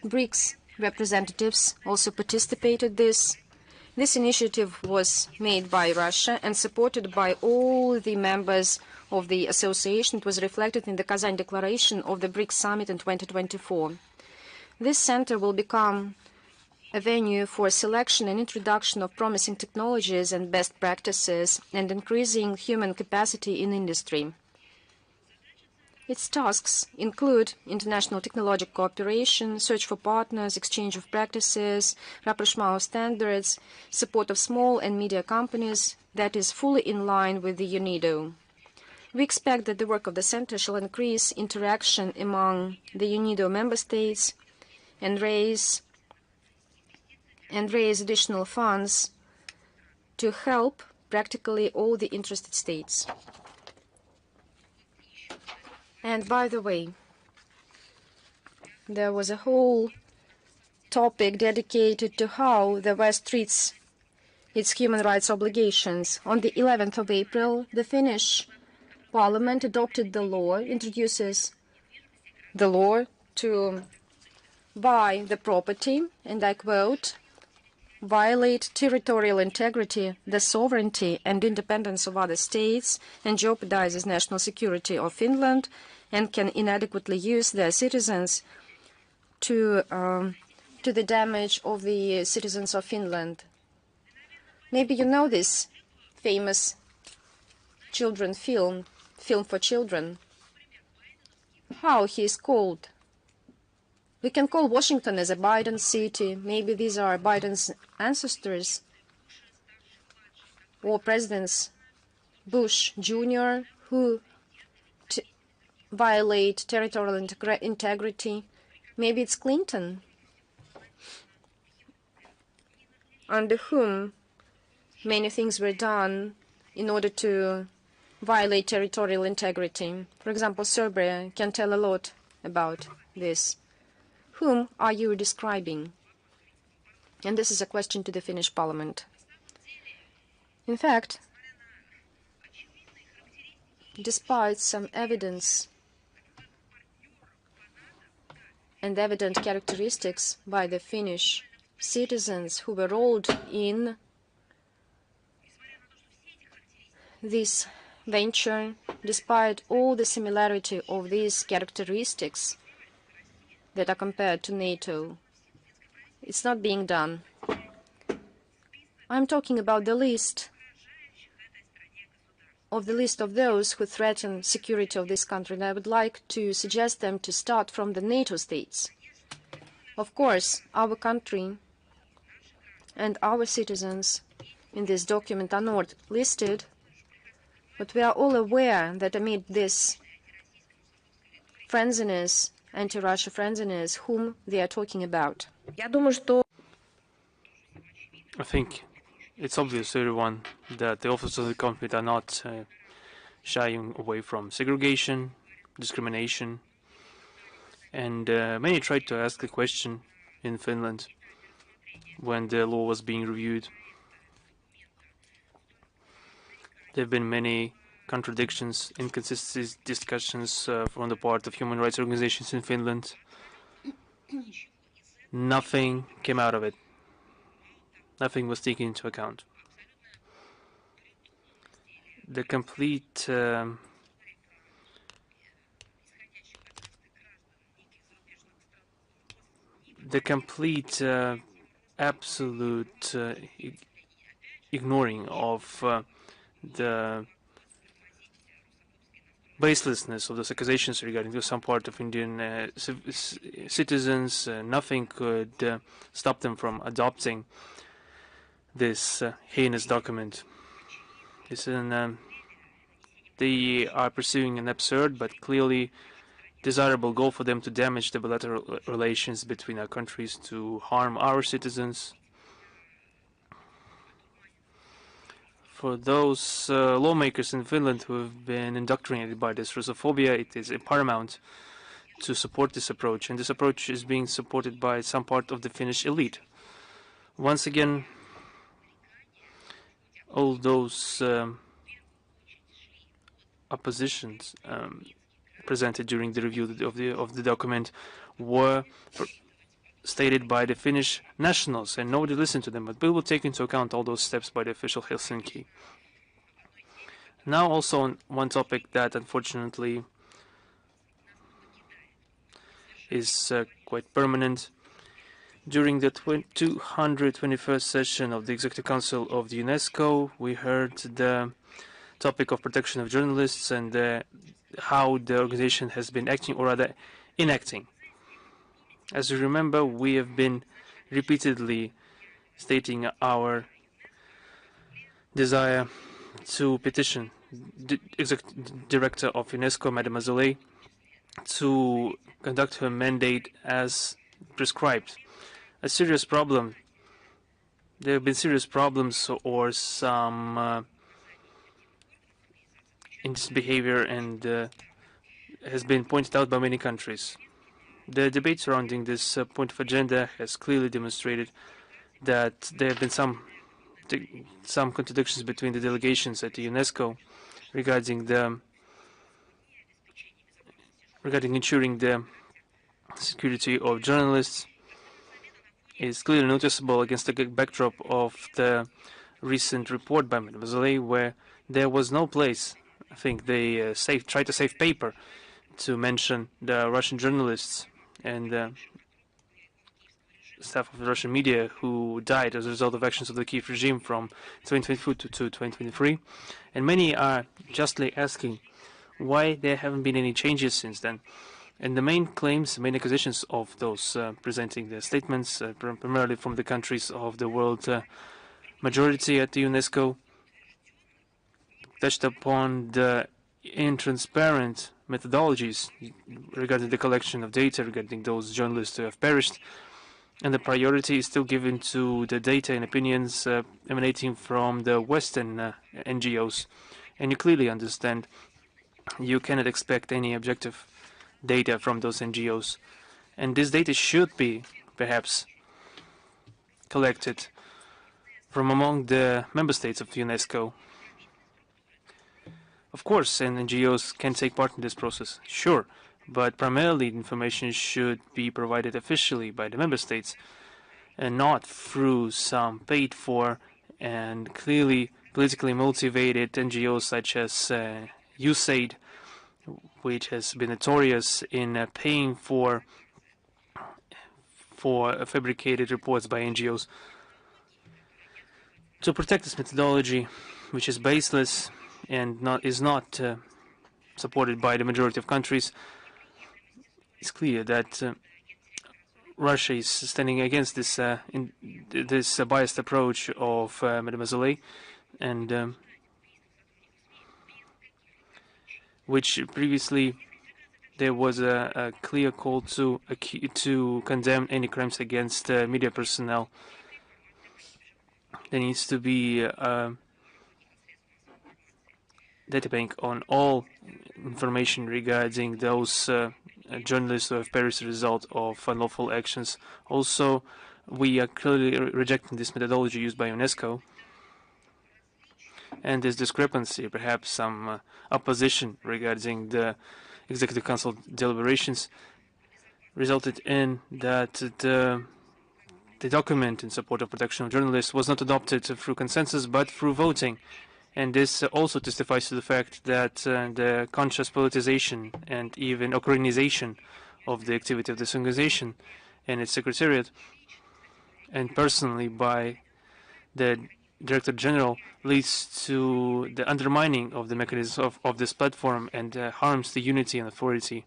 BRICS representatives also participated this. This initiative was made by Russia and supported by all the members of the association. It was reflected in the Kazan Declaration of the BRICS Summit in 2024. This center will become a venue for selection and introduction of promising technologies and best practices and increasing human capacity in industry. Its tasks include international technological cooperation, search for partners, exchange of practices, rapprochement of standards, support of small and medium companies that is fully in line with the UNIDO. We expect that the work of the center shall increase interaction among the UNIDO member states and raise additional funds to help practically all the interested states. And by the way, there was a whole topic dedicated to how the West treats its human rights obligations. On the 11th of April, the Finnish Parliament adopted the law, introduces the law to buy the property, and I quote, violate territorial integrity, the sovereignty and independence of other states, and jeopardizes national security of Finland, and can inadequately use their citizens to the damage of the citizens of Finland. Maybe you know this famous children film for children. How he is called? We can call Washington as a Biden city. Maybe these are Biden's ancestors, or Presidents Bush Jr., who violate territorial integrity. Maybe it's Clinton, under whom many things were done in order to violate territorial integrity. For example, Serbia can tell a lot about this. Whom are you describing? And this is a question to the Finnish parliament. In fact, despite some evidence and evident characteristics by the Finnish citizens who were rolled in this venture, despite all the similarity of these characteristics that are compared to NATO, it's not being done. I'm talking about the list of those who threaten security of this country, and I would like to suggest them to start from the NATO states. Of course, our country and our citizens in this document are not listed, but we are all aware that amid this frenziness, anti-Russia frenziness, whom they are talking about. I think it's obvious to everyone that the officers of the conflict are not shying away from segregation, discrimination, and many tried to ask the question in Finland when the law was being reviewed. There have been many contradictions, inconsistencies, discussions from the part of human rights organizations in Finland. Nothing came out of it. Nothing was taken into account. The complete absolute ignoring of the baselessness of those accusations regarding to some part of Indian citizens. Nothing could stop them from adopting this heinous document. They are pursuing an absurd but clearly desirable goal for them to damage the bilateral relations between our countries, to harm our citizens. For those lawmakers in Finland who have been indoctrinated by this Russophobia, it is paramount to support this approach, and this approach is being supported by some part of the Finnish elite. Once again, all those oppositions presented during the review of the document were stated by the Finnish nationals, and nobody listened to them. But we will take into account all those steps by the official Helsinki. Now also on one topic that unfortunately is quite permanent. During the 221st session of the Executive Council of the UNESCO, we heard the topic of protection of journalists and how the organization has been acting, or rather enacting. As you remember, we have been repeatedly stating our desire to petition the Executive Director of UNESCO, Madame Azoulay, to conduct her mandate as prescribed. A serious problem. There have been serious problems or some in this behavior, and has been pointed out by many countries. The debate surrounding this point of agenda has clearly demonstrated that there have been some contradictions between the delegations at the UNESCO regarding ensuring the security of journalists. Is clearly noticeable against the backdrop of the recent report by Madame Azoulay, where there was no place. I think they tried to save paper to mention the Russian journalists and staff of the Russian media who died as a result of actions of the Kiev regime from 2022 to 2023. And many are justly asking why there haven't been any changes since then. And the main claims, main accusations of those presenting their statements, primarily from the countries of the world majority at the UNESCO, touched upon the intransparent methodologies regarding the collection of data regarding those journalists who have perished, and the priority is still given to the data and opinions emanating from the Western NGOs. And you clearly understand you cannot expect any objective data from those NGOs, and this data should be perhaps collected from among the member states of the UNESCO. Of course, and NGOs can take part in this process, sure, but primarily information should be provided officially by the member states and not through some paid for and clearly politically motivated NGOs such as USAID, which has been notorious in paying for fabricated reports by NGOs. To protect this methodology, which is baseless and is not supported by the majority of countries, it's clear that Russia is standing against this this biased approach of Madame Azoulay, and which previously there was a clear call to condemn any crimes against media personnel. There needs to be a data bank on all information regarding those journalists who have perished as a result of unlawful actions. Also, we are clearly rejecting this methodology used by UNESCO. And this discrepancy, perhaps some opposition regarding the Executive Council deliberations, resulted in that the document in support of protection of journalists was not adopted through consensus but through voting. And this also testifies to the fact that the conscious politicization and even Ukrainization of the activity of this organization and its secretariat, and personally by the Director General, leads to the undermining of the mechanism of this platform and harms the unity and authority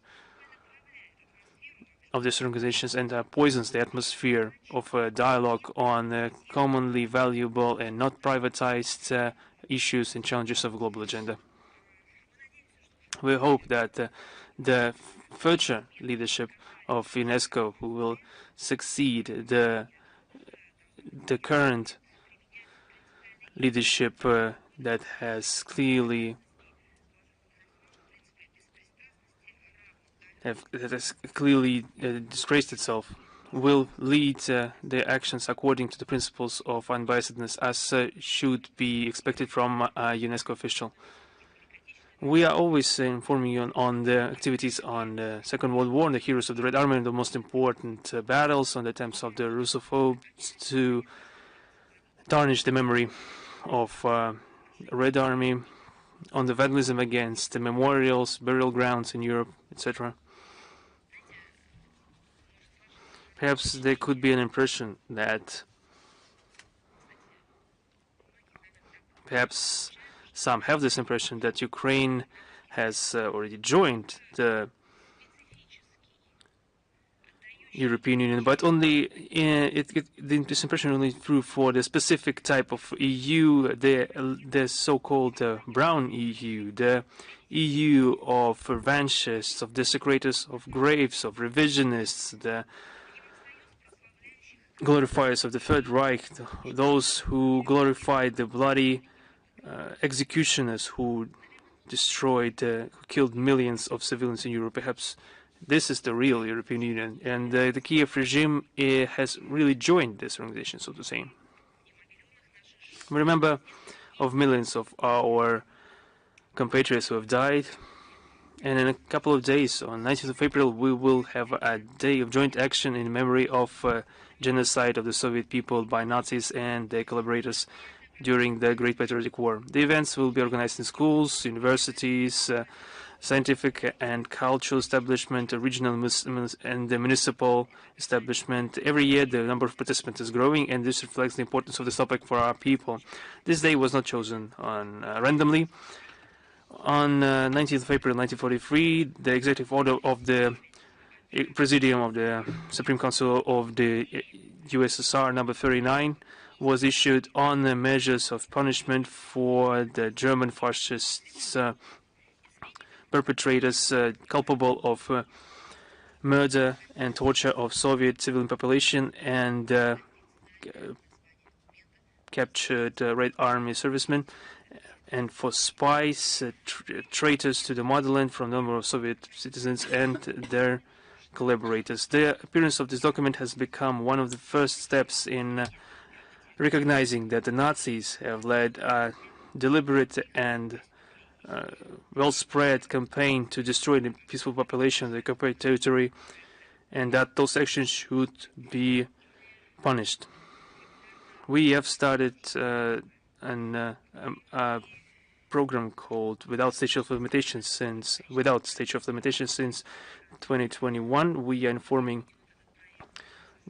of these organizations and poisons the atmosphere of dialogue on commonly valuable and not privatized issues and challenges of a global agenda. We hope that the future leadership of UNESCO, who will succeed the current leadership that has clearly disgraced itself, will lead their actions according to the principles of unbiasedness, as should be expected from a UNESCO official. We are always informing you on the activities on the Second World War and the heroes of the Red Army and the most important battles, on the attempts of the Russophobes to tarnish the memory of Red Army, on the vandalism against the memorials, burial grounds in Europe, etc. Perhaps there could be an impression that perhaps some have this impression that Ukraine has already joined the European Union, but only this impression only true for the specific type of EU, the so-called brown EU, the EU of revanchists, of desecrators of graves, of revisionists, the glorifiers of the Third Reich, those who glorified the bloody executioners who destroyed, who killed millions of civilians in Europe. Perhaps this is the real European Union, and the Kiev regime has really joined this organization, so to say. We remember of millions of our compatriots who have died, and in a couple of days, on 19th of April, we will have a day of joint action in memory of genocide of the Soviet people by Nazis and their collaborators during the Great Patriotic War. The events will be organized in schools, universities, scientific and cultural establishment, regional and the municipal establishment. Every year the number of participants is growing, and this reflects the importance of this topic for our people. This day was not chosen randomly. On 19th of April 1943, the executive order of the Presidium of the Supreme Council of the USSR number 39 was issued on the measures of punishment for the German fascists perpetrators culpable of murder and torture of Soviet civilian population and captured Red Army servicemen, and for spies, traitors to the motherland from a number of Soviet citizens and their collaborators. The appearance of this document has become one of the first steps in recognizing that the Nazis have led a deliberate and well-spread campaign to destroy the peaceful population of the occupied territory, and that those actions should be punished. We have started a program called Without Statute of Limitations since 2021. We are informing.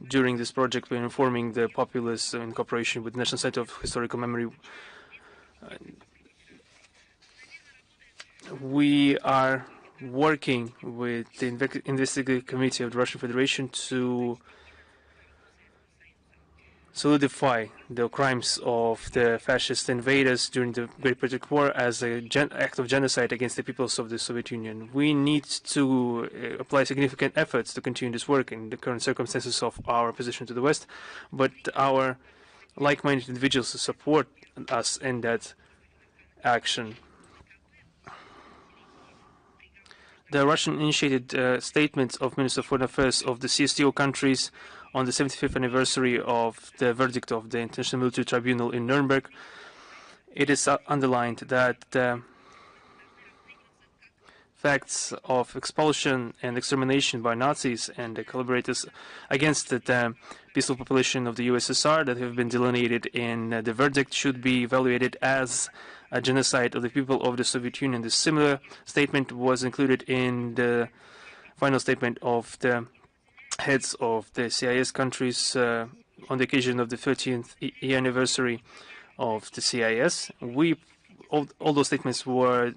During this project, we are informing the populace in cooperation with the National Center of Historical Memory. We are working with the investigative committee of the Russian Federation to solidify the crimes of the fascist invaders during the Great Patriotic War as an act of genocide against the peoples of the Soviet Union. We need to apply significant efforts to continue this work in the current circumstances of our opposition to the West, but our like-minded individuals support us in that action. The Russian-initiated statements of Minister of Foreign Affairs of the CSTO countries on the 75th anniversary of the verdict of the International Military Tribunal in Nuremberg, it is underlined that the facts of expulsion and extermination by Nazis and the collaborators against the peaceful population of the USSR that have been delineated in the verdict should be evaluated as a genocide of the people of the Soviet Union. The similar statement was included in the final statement of the heads of the CIS countries on the occasion of the 13th year anniversary of the CIS. All those statements were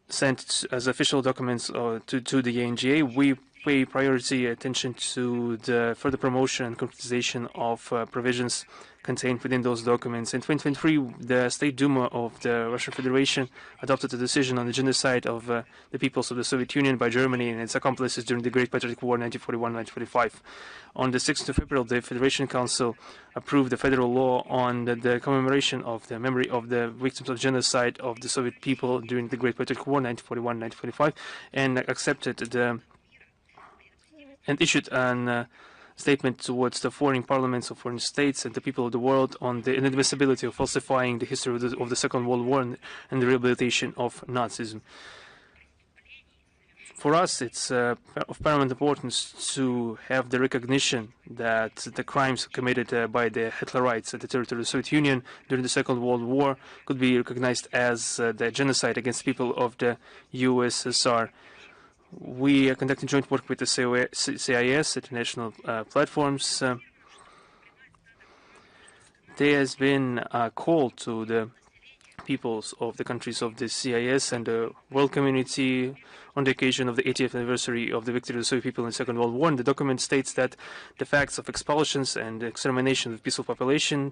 sent as official documents to the ANGA. We pay priority attention to the further promotion and concretization of provisions contained within those documents. In 2023, the State Duma of the Russian Federation adopted a decision on the genocide of the peoples of the Soviet Union by Germany and its accomplices during the Great Patriotic War 1941-1945. On the 6th of April, the Federation Council approved the federal law on the commemoration of the memory of the victims of genocide of the Soviet people during the Great Patriotic War 1941-1945 and accepted and issued an statement towards the foreign parliaments of foreign states and the people of the world on the inadmissibility of falsifying the history of the Second World War and the rehabilitation of Nazism. For us, it's of paramount importance to have the recognition that the crimes committed by the Hitlerites at the territory of the Soviet Union during the Second World War could be recognized as the genocide against people of the USSR. We are conducting joint work with the CIS, international platforms. There has been a call to the peoples of the countries of the CIS and the world community on the occasion of the 80th anniversary of the victory of the Soviet people in the Second World War. And the document states that the facts of expulsions and extermination of peaceful population,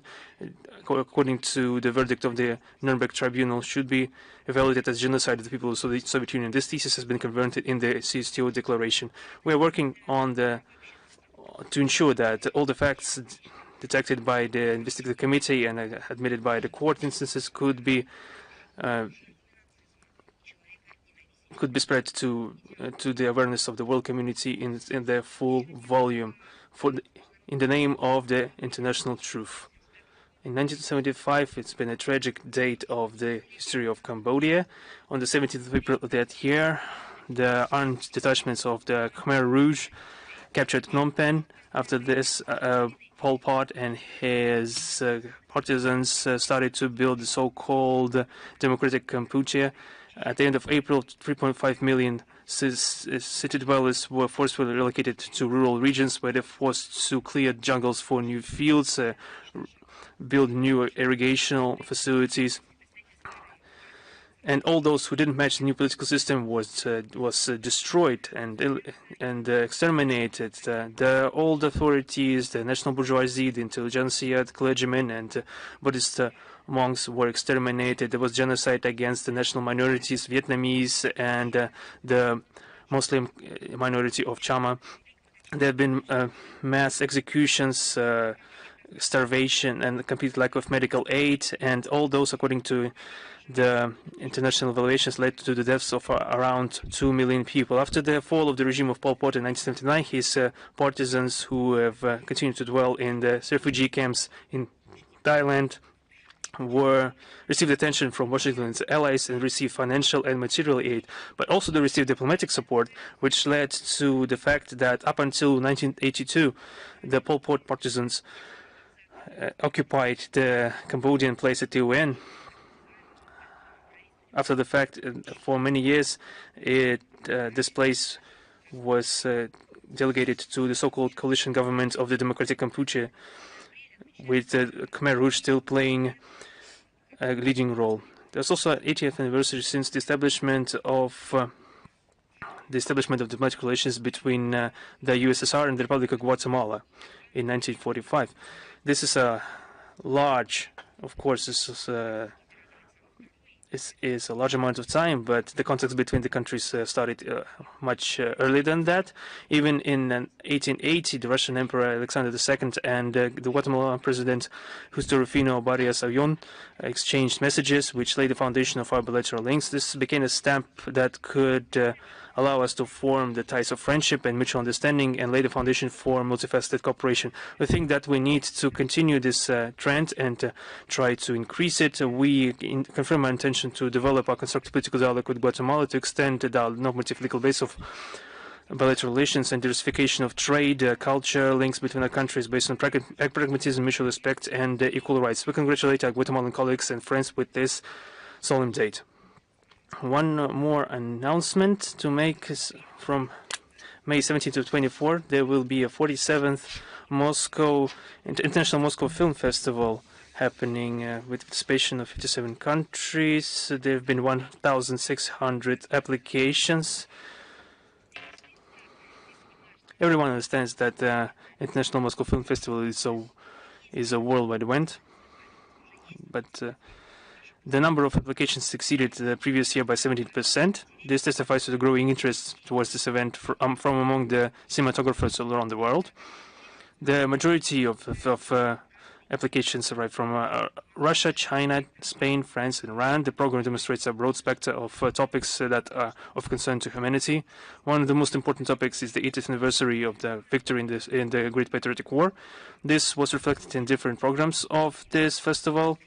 according to the verdict of the Nuremberg Tribunal, should be evaluated as genocide of the people of the Soviet Union. This thesis has been confirmed in the CSTO declaration. We are working on to ensure that all the facts detected by the investigative committee and admitted by the court instances could be spread to the awareness of the world community in their full volume, in the name of the international truth. In 1975, it's been a tragic date of the history of Cambodia. On the 17th of April of that year, the armed detachments of the Khmer Rouge captured Phnom Penh. After this, Pol Pot and his partisans started to build the so-called Democratic Kampuchea. At the end of April, 3.5 million city dwellers were forcefully relocated to rural regions where they were forced to clear jungles for new fields, build new irrigational facilities. And all those who didn't match the new political system was destroyed and exterminated. The old authorities, the national bourgeoisie, the intelligentsia, the clergymen, and Buddhist monks were exterminated. There was genocide against the national minorities, Vietnamese, and the Muslim minority of Chama. There have been mass executions, starvation, and the complete lack of medical aid, and all those, according to the international evaluations, led to the deaths of around 2 million people. After the fall of the regime of Pol Pot in 1979, his partisans who have continued to dwell in the refugee camps in Thailand received attention from Washington and its allies and received financial and material aid, but also they received diplomatic support, which led to the fact that up until 1982, the Pol Pot partisans occupied the Cambodian place at the UN. After the fact, for many years, this place was delegated to the so-called coalition government of the Democratic Kampuchea, with the Khmer Rouge still playing a leading role. There's also an 80th anniversary since the establishment of diplomatic relations between the USSR and the Republic of Guatemala in 1945. This is a large, of course, this is a large amount of time, but the contacts between the countries started much earlier than that. Even in 1880, the Russian Emperor Alexander II and the Guatemalan President Justo Rufino Barrios Ayllón exchanged messages, which laid the foundation of our bilateral links. This became a stamp that could allow us to form the ties of friendship and mutual understanding and lay the foundation for multifaceted cooperation. We think that we need to continue this trend and try to increase it. We confirm our intention to develop a constructive political dialogue with Guatemala to extend the normative legal base of bilateral relations and diversification of trade, culture, links between our countries based on pragmatism, mutual respect, and equal rights. We congratulate our Guatemalan colleagues and friends with this solemn date. One more announcement to make is from May 17 to 24. There will be a 47th International Moscow Film Festival happening with participation of 57 countries. There have been 1,600 applications. Everyone understands that the International Moscow Film Festival is a worldwide event, but the number of applications exceeded the previous year by 17%. This testifies to the growing interest towards this event from among the cinematographers all around the world. The majority of applications arrived from Russia, China, Spain, France, and Iran. The program demonstrates a broad spectrum of topics that are of concern to humanity. One of the most important topics is the 80th anniversary of the victory in the Great Patriotic War. This was reflected in different programs of this festival.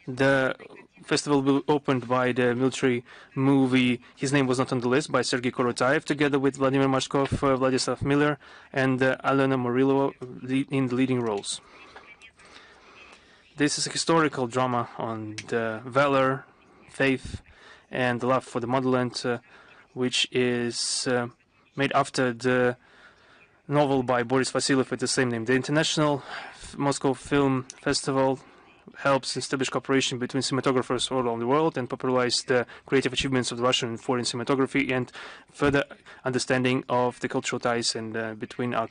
The festival will be opened by the military movie His Name Was Not on the List by Sergei Korotayev, together with Vladimir Mashkov, Vladislav Miller, and Alena Morilova in the leading roles. This is a historical drama on the valor, faith, and the love for the motherland, which is made after the novel by Boris Vasilyev with the same name. The International Moscow Film Festival helps establish cooperation between cinematographers all around the world and popularize the creative achievements of the Russian and foreign cinematography and further understanding of the cultural ties and between our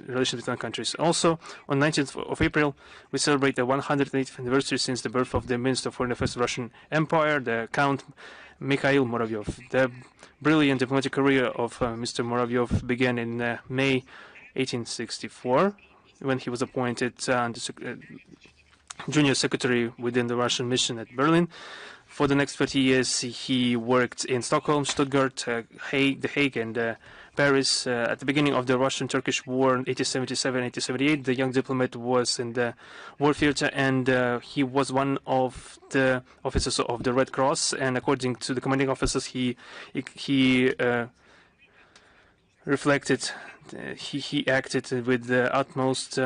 relations between our countries. Also, on 19th of April, we celebrate the 180th anniversary since the birth of the Minister of Foreign Affairs of the Russian Empire, the Count Mikhail Muravyov. The brilliant diplomatic career of Mr. Muravyov began in May 1864, when he was appointed junior secretary within the Russian mission at Berlin. For the next 30 years, he worked in Stockholm, Stuttgart, The Hague, and Paris. At the beginning of the Russian-Turkish War in 1877-1878, the young diplomat was in the war theater, and he was one of the officers of the Red Cross. And according to the commanding officers, he reflected, he acted with the utmost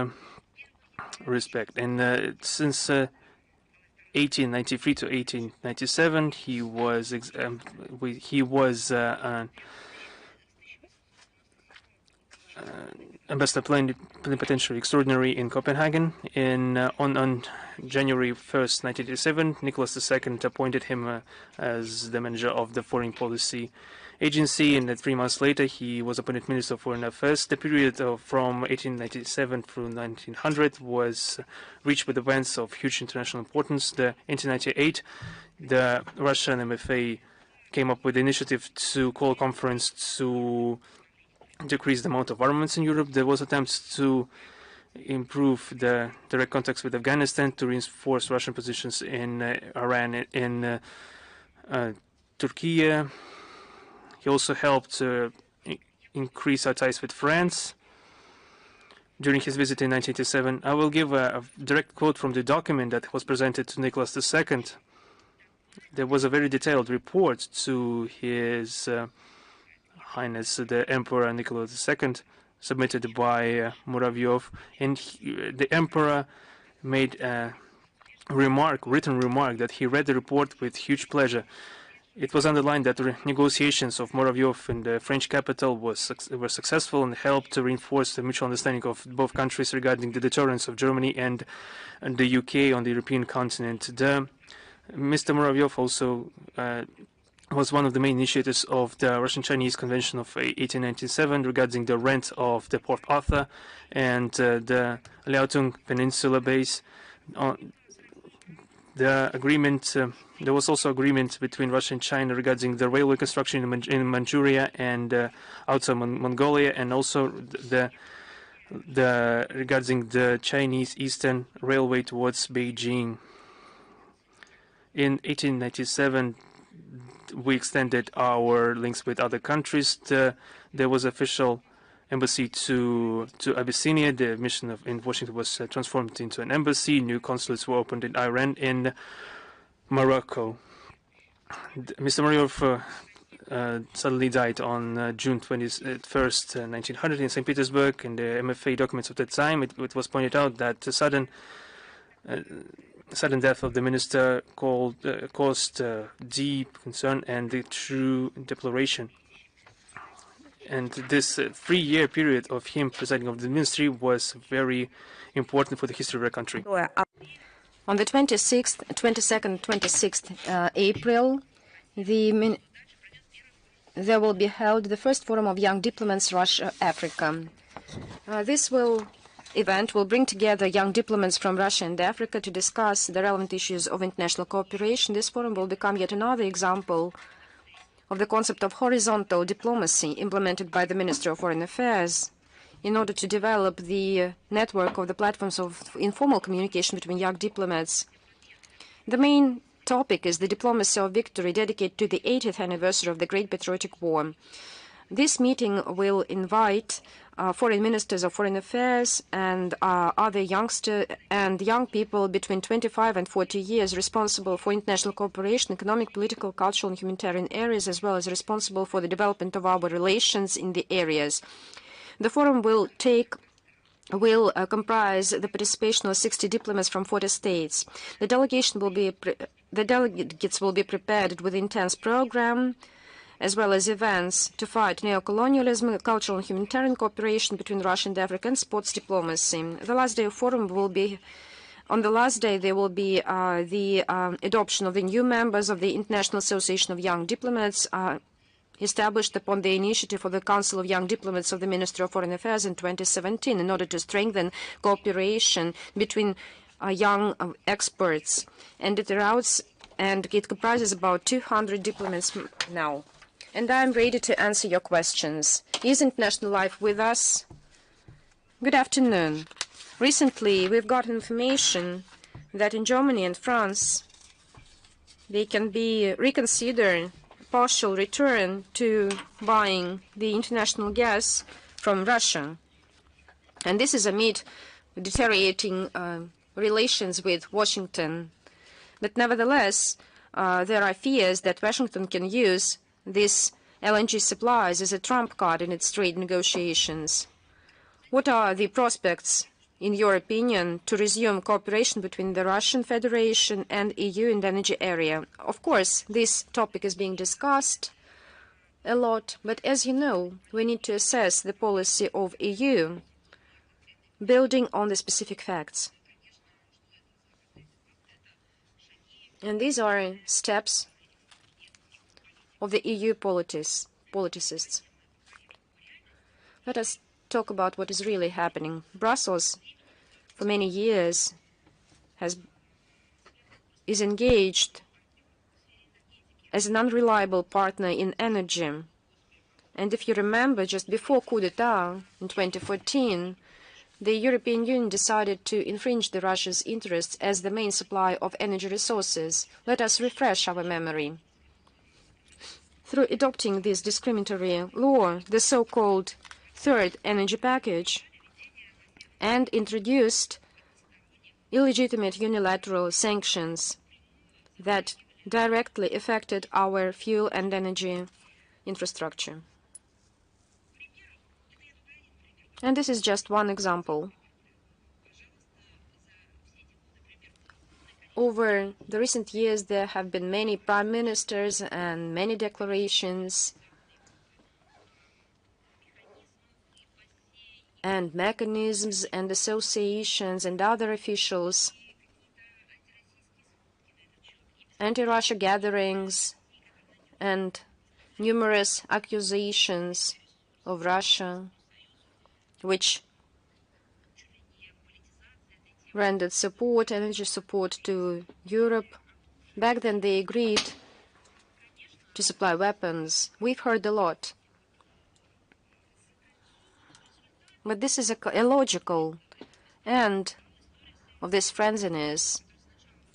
respect. And since 1893 to 1897, he was ambassador plenipotentiary extraordinary in Copenhagen. On January 1st, 1987, Nicholas II appointed him as the manager of the Foreign Policy Agency, and 3 months later he was appointed Minister of Foreign Affairs. The period from 1897 through 1900 was reached with events of huge international importance. In 1898, the Russian MFA came up with the initiative to call a conference to decrease the amount of armaments in Europe. There was attempts to improve the direct contacts with Afghanistan, to reinforce Russian positions in Iran, in Turkey. He also helped increase our ties with France during his visit in 1987. I will give a direct quote from the document that was presented to Nicholas II. There was a very detailed report to His Highness the Emperor Nicholas II, submitted by Muravyov, and the Emperor made a written remark that he read the report with huge pleasure. It was underlined that the negotiations of Muravyov in the French capital were successful and helped to reinforce the mutual understanding of both countries regarding the deterrence of Germany and the UK on the European continent. Mr. Muravyov also was one of the main initiators of the Russian-Chinese Convention of 1897 regarding the rent of the Port Arthur and the Liaotung Peninsula base. There was also agreement between Russia and China regarding the railway construction in Manchuria and outside Mongolia, and also regarding the Chinese Eastern Railway towards Beijing. In 1897, we extended our links with other countries. There was official embassy to Abyssinia. The mission in Washington was transformed into an embassy. New consulates were opened in Iran and Morocco. Mr. Muravyov suddenly died on June 21st, 1900 in St. Petersburg. In the MFA documents of that time, it was pointed out that the sudden death of the minister caused deep concern and the true deploration. And this 3-year period of him presiding over the ministry was very important for the history of our country. On the 26th April, there will be held the first forum of young diplomats Russia-Africa. This event will bring together young diplomats from Russia and Africa to discuss the relevant issues of international cooperation. This forum will become yet another example of the concept of horizontal diplomacy implemented by the Ministry of Foreign Affairs in order to develop the network of the platforms of informal communication between young diplomats. The main topic is the diplomacy of victory, dedicated to the 80th anniversary of the Great Patriotic War. This meeting will invite foreign ministers of foreign affairs and other young people between 25 and 40 years responsible for international cooperation, economic, political, cultural, and humanitarian areas, as well as responsible for the development of our relations in the areas. The forum will comprise the participation of 60 diplomats from 40 states. The delegates will be prepared with an intense program, as well as events to fight neocolonialism, cultural and humanitarian cooperation between Russia and Africa, and sports diplomacy. The last day of forum will be, on the last day, there will be the adoption of the new members of the International Association of Young Diplomats, established upon the initiative of the Council of Young Diplomats of the Ministry of Foreign Affairs in 2017 in order to strengthen cooperation between young experts. And it comprises about 200 diplomats now. And I'm ready to answer your questions. Is International Life with us? Good afternoon. Recently, we've got information that in Germany and France, they can be reconsidered partial return to buying the international gas from Russia. And this is amid deteriorating relations with Washington. But nevertheless, there are fears that Washington can use these LNG supplies as a trump card in its trade negotiations. What are the prospects, in your opinion, to resume cooperation between the Russian Federation and EU in the energy area? Of course, this topic is being discussed a lot, but as you know, we need to assess the policy of EU building on the specific facts. And these are steps of the EU politicists. Let us talk about what is really happening. Brussels, for many years, is engaged as an unreliable partner in energy. And if you remember, just before coup d'etat in 2014, the European Union decided to infringe the Russia's interests as the main supplier of energy resources. Let us refresh our memory. Through adopting this discriminatory law, the so-called Third Energy Package, and introduced illegitimate unilateral sanctions that directly affected our fuel and energy infrastructure. And this is just one example. Over the recent years, there have been many prime ministers and many declarations and mechanisms and associations and other officials, anti-Russia gatherings and numerous accusations of Russia, which rendered support, energy support to Europe. Back then they agreed to supply weapons. We've heard a lot. But this is a illogical end of this frenziness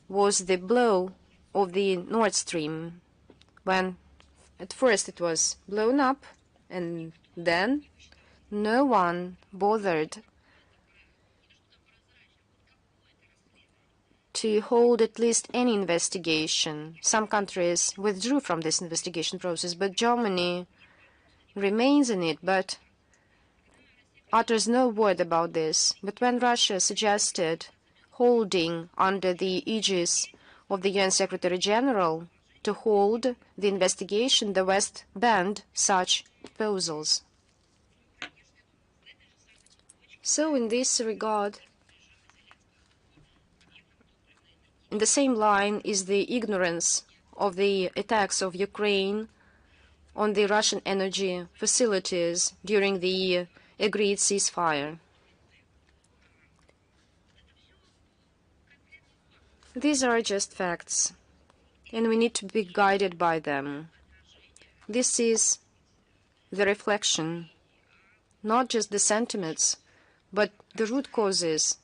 was the blow of the Nord Stream, when at first it was blown up and then no one bothered to hold at least any investigation. Some countries withdrew from this investigation process, but Germany remains in it, but utters no word about this. But when Russia suggested holding under the aegis of the UN Secretary General to hold the investigation, the West banned such proposals. So in this regard, in the same line is the ignorance of the attacks of Ukraine on the Russian energy facilities during the agreed ceasefire. These are just facts, and we need to be guided by them. This is the reflection not just the sentiments, but the root causes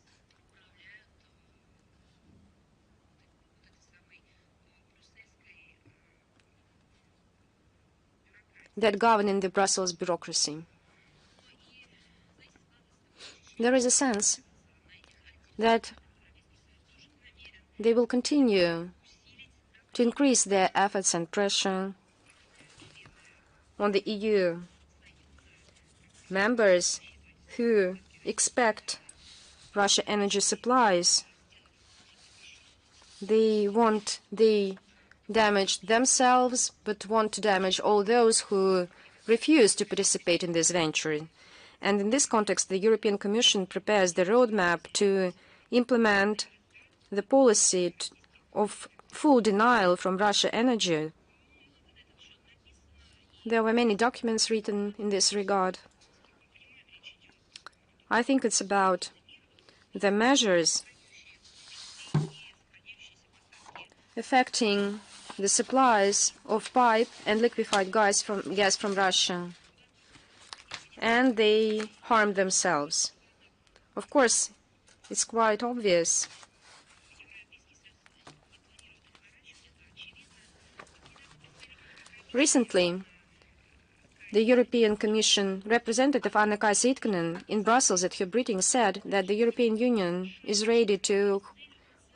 that govern in the Brussels bureaucracy. There is a sense that they will continue to increase their efforts and pressure on the EU members who expect Russia energy supplies. They damage themselves, but want to damage all those who refuse to participate in this venture. And in this context, the European Commission prepares the roadmap to implement the policy of full denial from Russia energy. There were many documents written in this regard. I think it's about the measures affecting the supplies of pipe and liquefied gas from Russia, and they harm themselves. Of course, it's quite obvious recently. The European Commission representative Anna-Kaisa Itkinen in Brussels at her briefing said that the European Union is ready to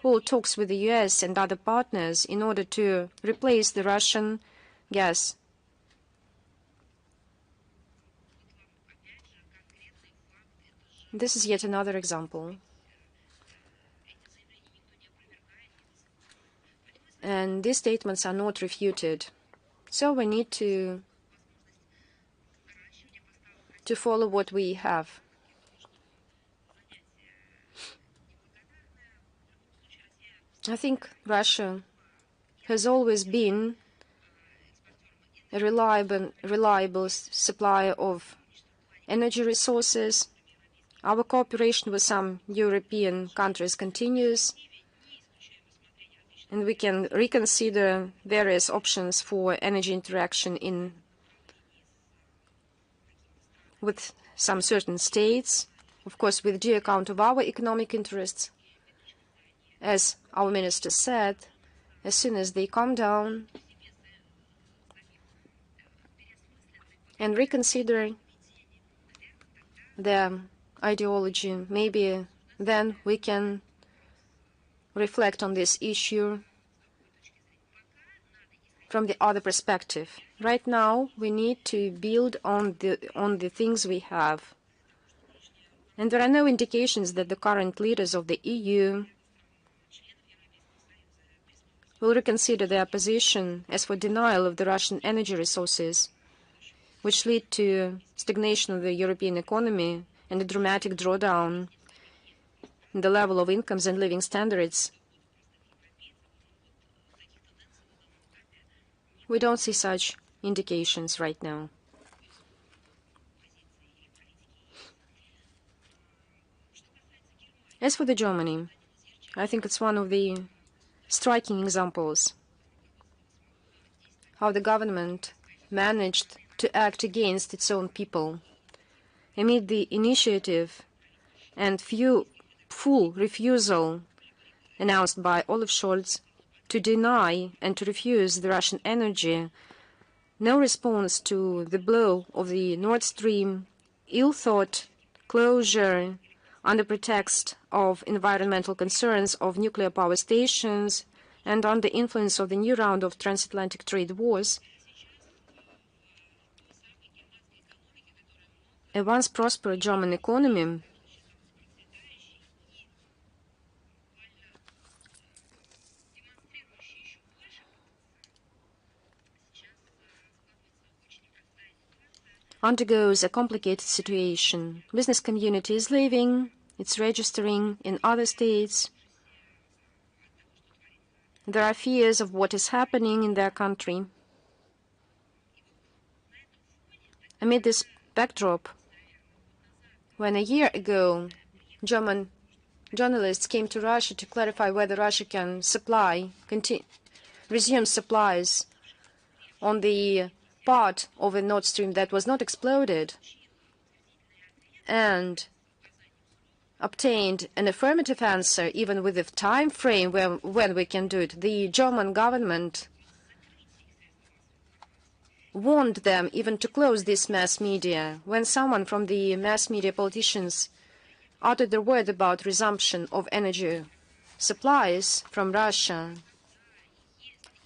hold talks with the US and other partners in order to replace the Russian gas. This is yet another example. And these statements are not refuted. So we need to follow what we have. I think Russia has always been a reliable supplier of energy resources. Our cooperation with some European countries continues, and we can reconsider various options for energy interaction with some certain states, of course with due account of our economic interests. As our minister said, as soon as they calm down and reconsider their ideology, maybe then we can reflect on this issue from the other perspective. Right now, we need to build on the things we have. And there are no indications that the current leaders of the EU will reconsider their position as for denial of the Russian energy resources, which lead to stagnation of the European economy and a dramatic drawdown in the level of incomes and living standards. We don't see such indications right now. As for the Germany, I think it's one of the striking examples how the government managed to act against its own people amid the initiative and full refusal announced by Olaf Scholz to deny and to refuse the Russian energy. No response to the blow of the Nord Stream ill-thought closure under pretext of environmental concerns of nuclear power stations and under influence of the new round of transatlantic trade wars. A once prosperous German economy undergoes a complicated situation. Business community is leaving, it's registering in other states. There are fears of what is happening in their country. Amid this backdrop, when a year ago German journalists came to Russia to clarify whether Russia can resume supplies on the part of a Nord Stream that was not exploded, and obtained an affirmative answer, even with a time frame when we can do it. The German government warned them even to close this mass media. When someone from the mass media politicians uttered their word about resumption of energy supplies from Russia,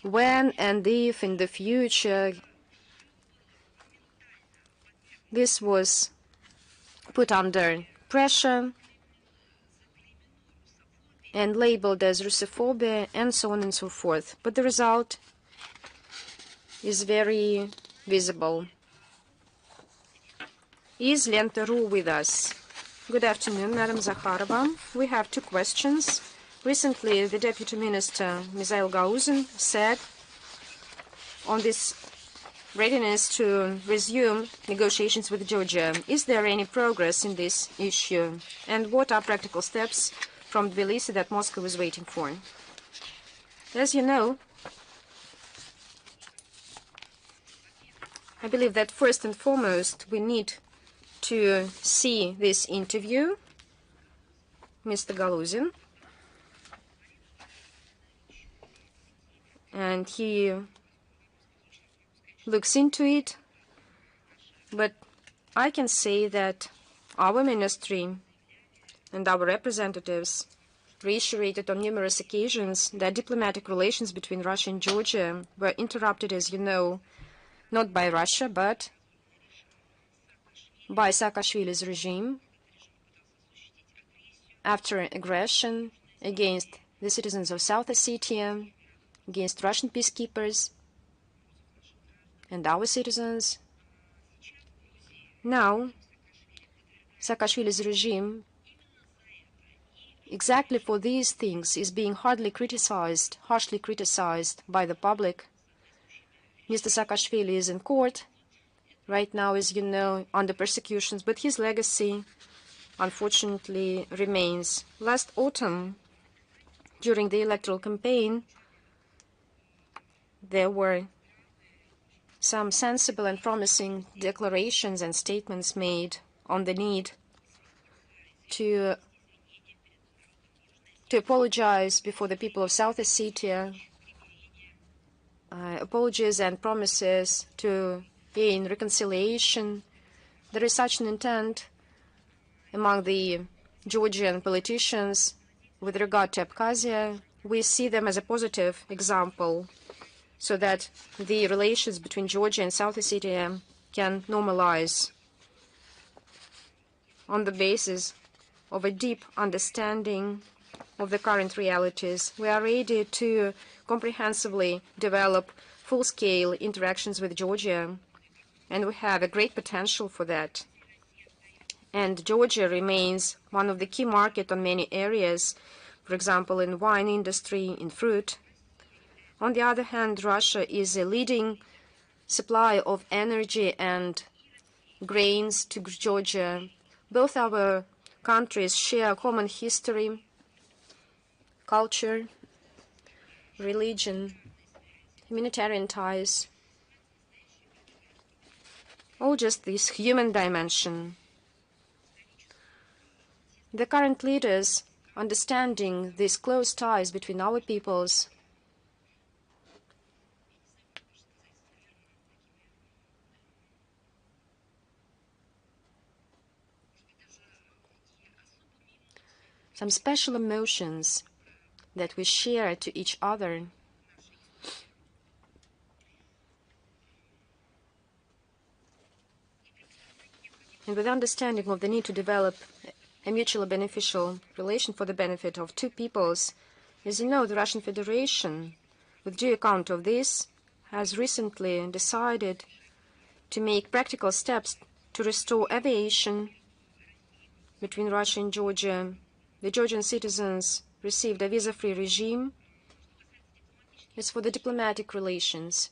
when and if in the future this was put under pressure and labeled as Russophobia and so on and so forth. But the result is very visible. Is Lenta.ru with us? Good afternoon, Madam Zakharova. We have two questions. Recently, the Deputy Minister, Mikhail Gauzin, said on this readiness to resume negotiations with Georgia. Is there any progress in this issue? And what are practical steps from Tbilisi that Moscow is waiting for? As you know, I believe that first and foremost we need to see this interview, Mr. Galuzin, and he looks into it, but I can say that our ministry and our representatives reiterated on numerous occasions that diplomatic relations between Russia and Georgia were interrupted, as you know, not by Russia, but by Saakashvili's regime after aggression against the citizens of South Ossetia, against Russian peacekeepers and our citizens. Now, Saakashvili's regime, exactly for these things, is being harshly criticized by the public. Mr. Saakashvili is in court right now, as you know, under persecutions, but his legacy, unfortunately, remains. Last autumn, during the electoral campaign, there were some sensible and promising declarations and statements made on the need to apologize before the people of South Ossetia, apologies and promises to gain reconciliation. There is such an intent among the Georgian politicians with regard to Abkhazia. We see them as a positive example so that the relations between Georgia and South Ossetia can normalize on the basis of a deep understanding of the current realities. We are ready to comprehensively develop full-scale interactions with Georgia, and we have a great potential for that. And Georgia remains one of the key markets on many areas, for example, in wine industry, in fruit. On the other hand, Russia is a leading supplier of energy and grains to Georgia. Both our countries share a common history, culture, religion, humanitarian ties, all just this human dimension. The current leaders, understanding these close ties between our peoples, some special emotions that we share to each other, and with understanding of the need to develop a mutually beneficial relation for the benefit of two peoples. As you know, the Russian Federation, with due account of this, has recently decided to make practical steps to restore aviation between Russia and Georgia. The Georgian citizens received a visa-free regime. As for the diplomatic relations,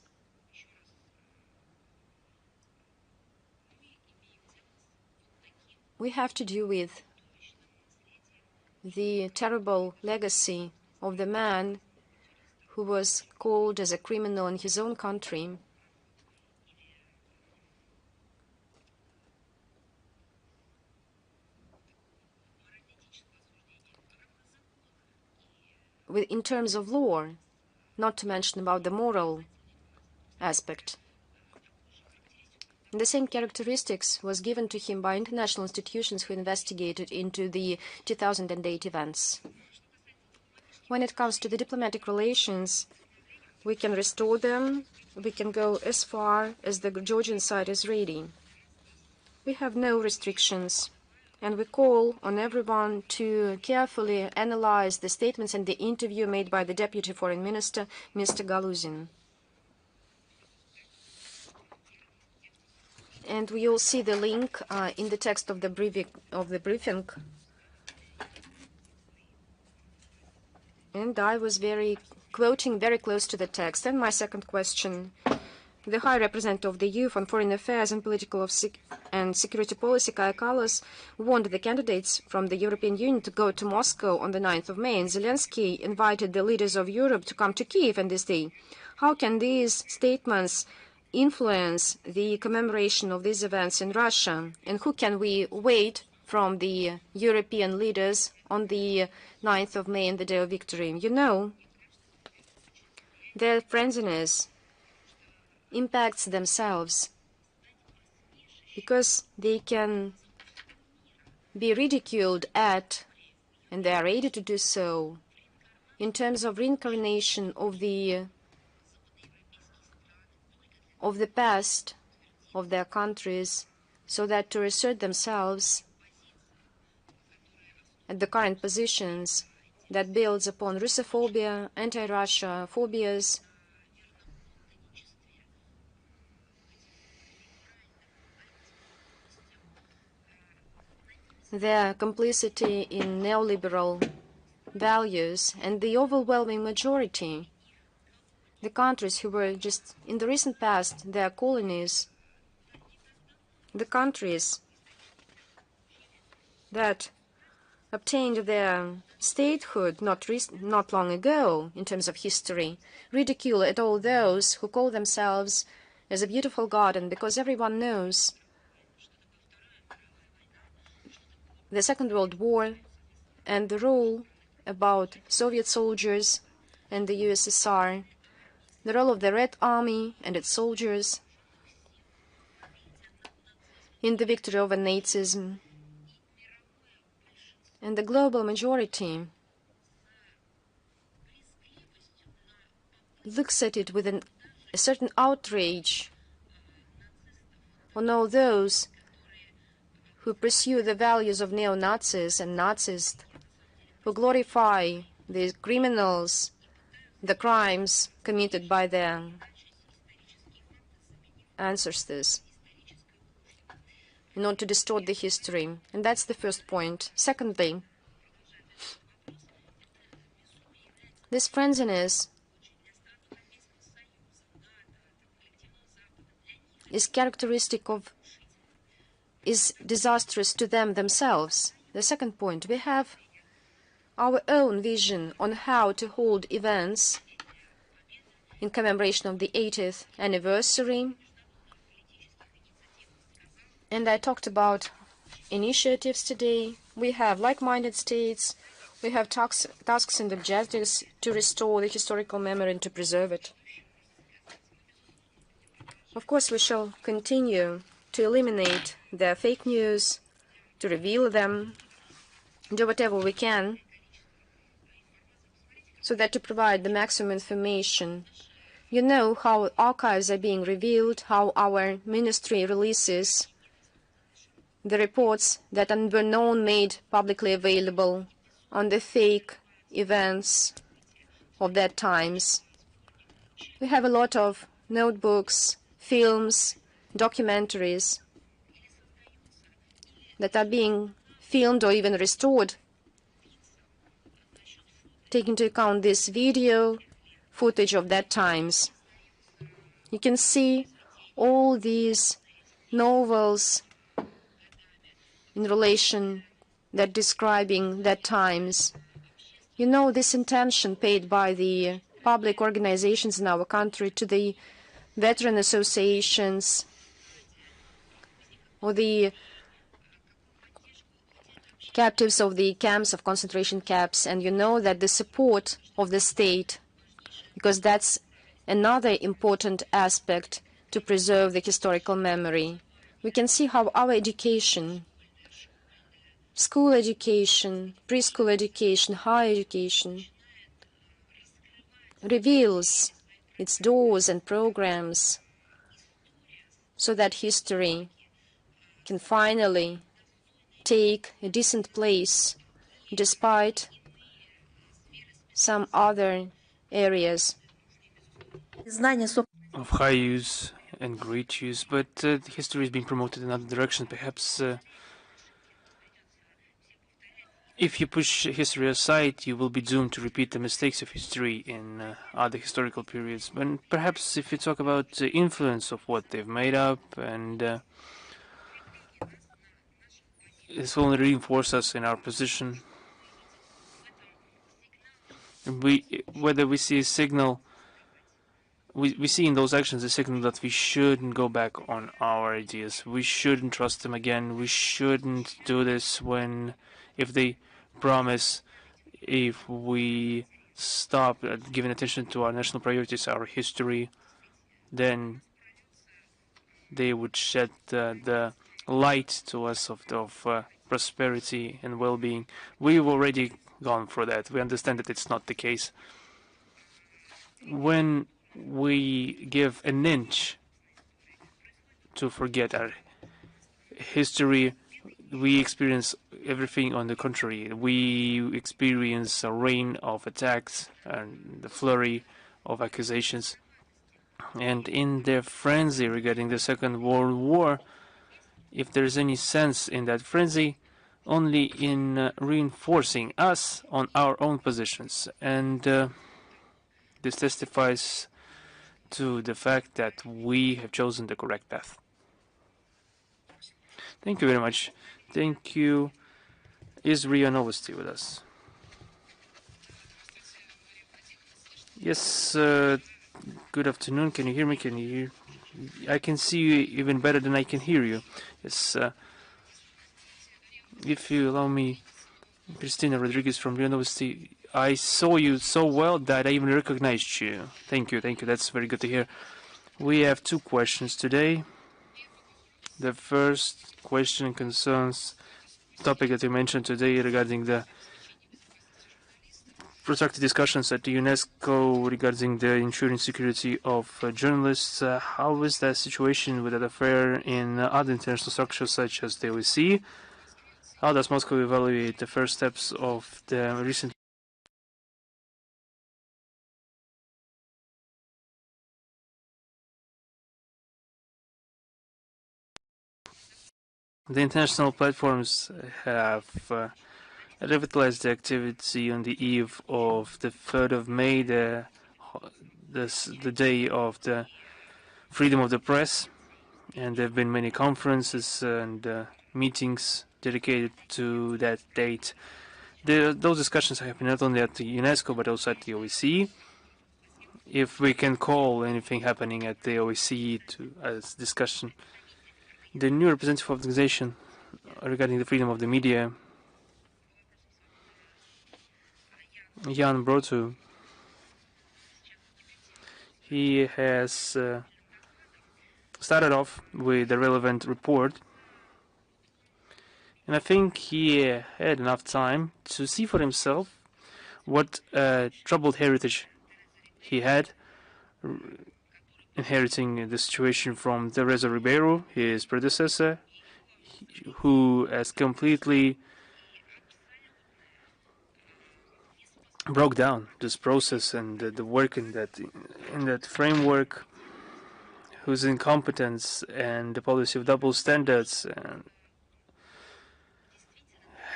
we have to do with the terrible legacy of the man who was called as a criminal in his own country. in terms of law, not to mention about the moral aspect. The same characteristics was given to him by international institutions who investigated into the 2008 events. When it comes to the diplomatic relations, we can restore them. We can go as far as the Georgian side is ready. We have no restrictions, and we call on everyone to carefully analyze the statements and the interview made by the Deputy Foreign Minister, Mr. Galuzin. And we will see the link in the text of the briefing. And I was quoting very close to the text. And my second question: the High Representative of the EU on Foreign Affairs and Political and Security Policy, Kaja Kallas, warned the candidates from the European Union to go to Moscow on the 9th of May, and Zelensky invited the leaders of Europe to come to Kiev on this day. How can these statements influence the commemoration of these events in Russia? And who can we wait from the European leaders on the 9th of May and the day of victory? You know, their friendliness impacts themselves because they can be ridiculed at, and they are ready to do so, in terms of reincarnation of the past of their countries, so that to assert themselves at the current positions that builds upon Russophobia, anti-Russia phobias, their complicity in neoliberal values, and the overwhelming majority, the countries who were just in the recent past their colonies, the countries that obtained their statehood not long ago in terms of history, ridicule at all those who call themselves as a beautiful garden, because everyone knows the Second World War and the rule about Soviet soldiers and the USSR, the role of the Red Army and its soldiers in the victory over Nazism. And the global majority looks at it with a certain outrage on all those who pursue the values of neo-Nazis and Nazists, who glorify the criminals, the crimes committed by their ancestors, in order to distort the history. And that's the first point. Secondly, this frenziness is disastrous to them themselves. The second point, we have our own vision on how to hold events in commemoration of the 80th anniversary. And I talked about initiatives today. We have like-minded states. We have tasks and objectives to restore the historical memory and to preserve it. Of course, we shall continue to eliminate the fake news, to reveal them, do whatever we can, so that to provide the maximum information. You know how archives are being revealed, how our ministry releases the reports that were known made publicly available on the fake events of that times. We have a lot of notebooks, films, documentaries that are being filmed or even restored, taking into account this video footage of that times. You can see all these novels in relation that describing that times. You know, this intention paid by the public organizations in our country to the veteran associations or the captives of the camps of concentration camps, and you know that the support of the state, because that's another important aspect to preserve the historical memory. We can see how our education, school education, preschool education, higher education, reveals its doors and programs so that history can finally take a decent place despite some other areas of high use and great use, but history is being promoted in other directions. Perhaps if you push history aside, you will be doomed to repeat the mistakes of history in other historical periods. But perhaps if you talk about the influence of what they've made up, and this will only reinforce us in our position. Whether we see a signal, we see in those actions a signal that we shouldn't go back on our ideas. We shouldn't trust them again. We shouldn't do this if they promise, if we stop giving attention to our national priorities, our history, then they would shed the light to us of prosperity and well-being. We've already gone through that. We understand that it's not the case. When we give an inch to forget our history, we experience everything on the contrary. We experience a rain of attacks and the flurry of accusations. And in their frenzy regarding the Second World War, if there's any sense in that frenzy, only in reinforcing us on our own positions. And this testifies to the fact that we have chosen the correct path. Thank you very much. Thank you. Is Ria Novosti with us? Yes, good afternoon. Can you hear me? Can you hear? I can see you even better than I can hear you. Yes. If you allow me, Christina Rodriguez from Ria Novosti, I saw you so well that I even recognized you. Thank you. Thank you. That's very good to hear. We have two questions today. The first question concerns the topic that you mentioned today regarding the protracted discussions at the UNESCO regarding the ensuring security of journalists. How is that situation with that affair in other international structures such as the OSCE? How does Moscow evaluate the first steps of the recent The international platforms have revitalized the activity on the eve of the 3rd of May, the day of the freedom of the press, and there have been many conferences and meetings dedicated to that date. Those discussions have been not only at the UNESCO but also at the OSCE. If we can call anything happening at the OSCE as discussion. The new representative of the organization regarding the freedom of the media, Jan Brotu, he has started off with a relevant report, and I think he had enough time to see for himself what troubled heritage he had, inheriting the situation from Teresa Ribeiro, his predecessor, who has completely broke down this process and the work in that framework, whose incompetence and the policy of double standards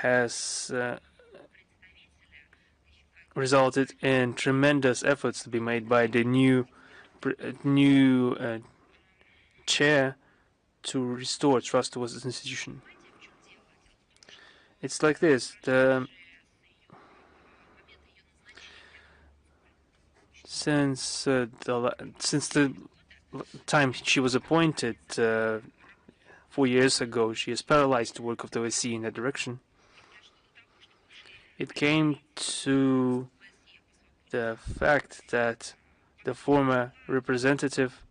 has resulted in tremendous efforts to be made by the new chair to restore trust towards this institution. It's like this: since the time she was appointed 4 years ago, she has paralyzed the work of the OSCE in that direction. It came to the fact that the former representative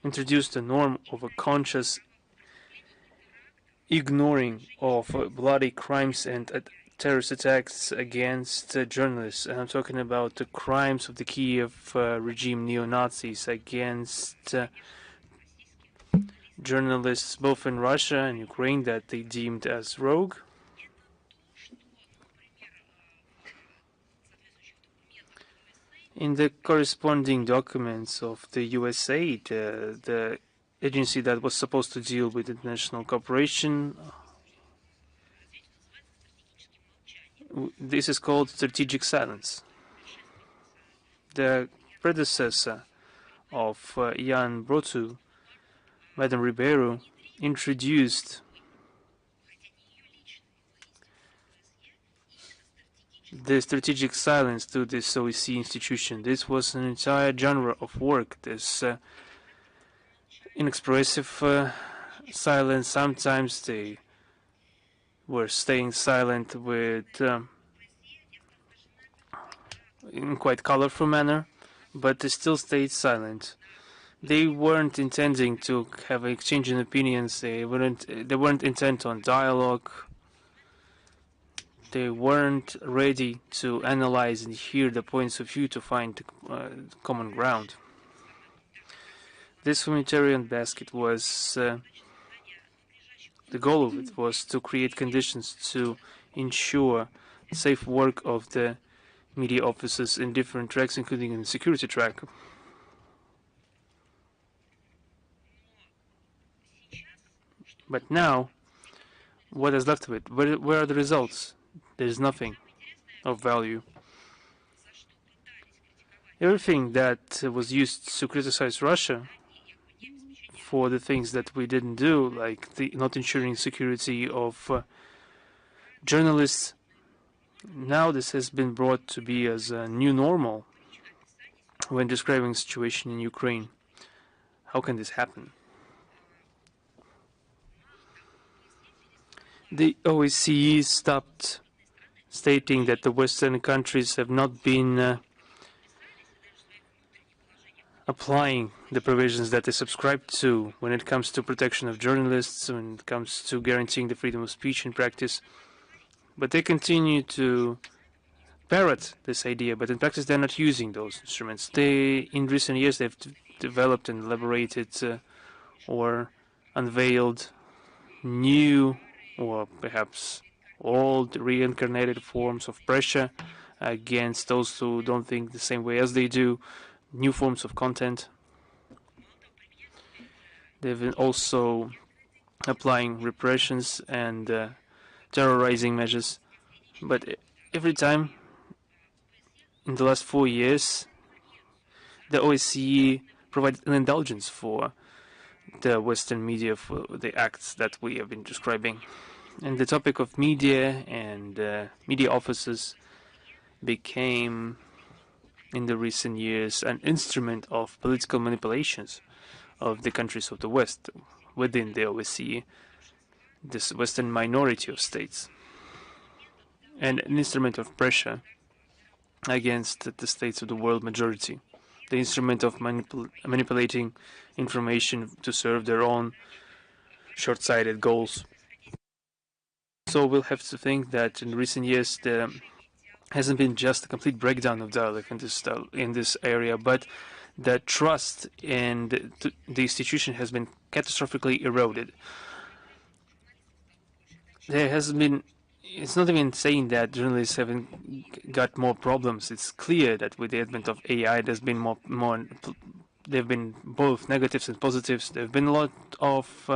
introduced a norm of a conscious ignoring of bloody crimes and terrorist attacks against journalists. And I'm talking about the crimes of the Kiev regime neo-Nazis against journalists both in Russia and Ukraine that they deemed as rogue. In the corresponding documents of the USAID, the agency that was supposed to deal with international cooperation, this is called strategic silence. The predecessor of Jan Brotu, Madame Ribeiro, introduced the strategic silence to this OEC institution. This was an entire genre of work, this inexpressive silence. Sometimes they were staying silent with in quite colorful manner, but they still stayed silent. They weren't intending to have an exchange in opinions. They weren't intent on dialogue. They weren't ready to analyze and hear the points of view to find common ground. This humanitarian basket was the goal of it was to create conditions to ensure safe work of the media officers in different tracks, including in the security track. But now, what is left of it? Where are the results? There is nothing of value. Everything that was used to criticize Russia for the things that we didn't do, like the not ensuring security of journalists, now this has been brought to be as a new normal when describing the situation in Ukraine. How can this happen? The OSCE stopped stating that the Western countries have not been applying the provisions that they subscribe to when it comes to protection of journalists, when it comes to guaranteeing the freedom of speech in practice. But they continue to parrot this idea, but in practice they're not using those instruments. In recent years, they've developed and elaborated or unveiled new or perhaps old reincarnated forms of pressure against those who don't think the same way as they do, new forms of content. They've been also applying repressions and terrorizing measures. But every time in the last 4 years, the OSCE provided an indulgence for the Western media for the acts that we have been describing. And the topic of media and media officers became, in the recent years, an instrument of political manipulations of the countries of the West within the OSCE, this Western minority of states, and an instrument of pressure against the states of the world majority, the instrument of manipulating information to serve their own short-sighted goals. So we'll have to think that in recent years there hasn't been just a complete breakdown of dialogue in this area, but the trust in the institution has been catastrophically eroded. There has been. It's not even saying that journalists haven't got more problems. It's clear that with the advent of AI, there's been more. There have been both negatives and positives. There have been a lot of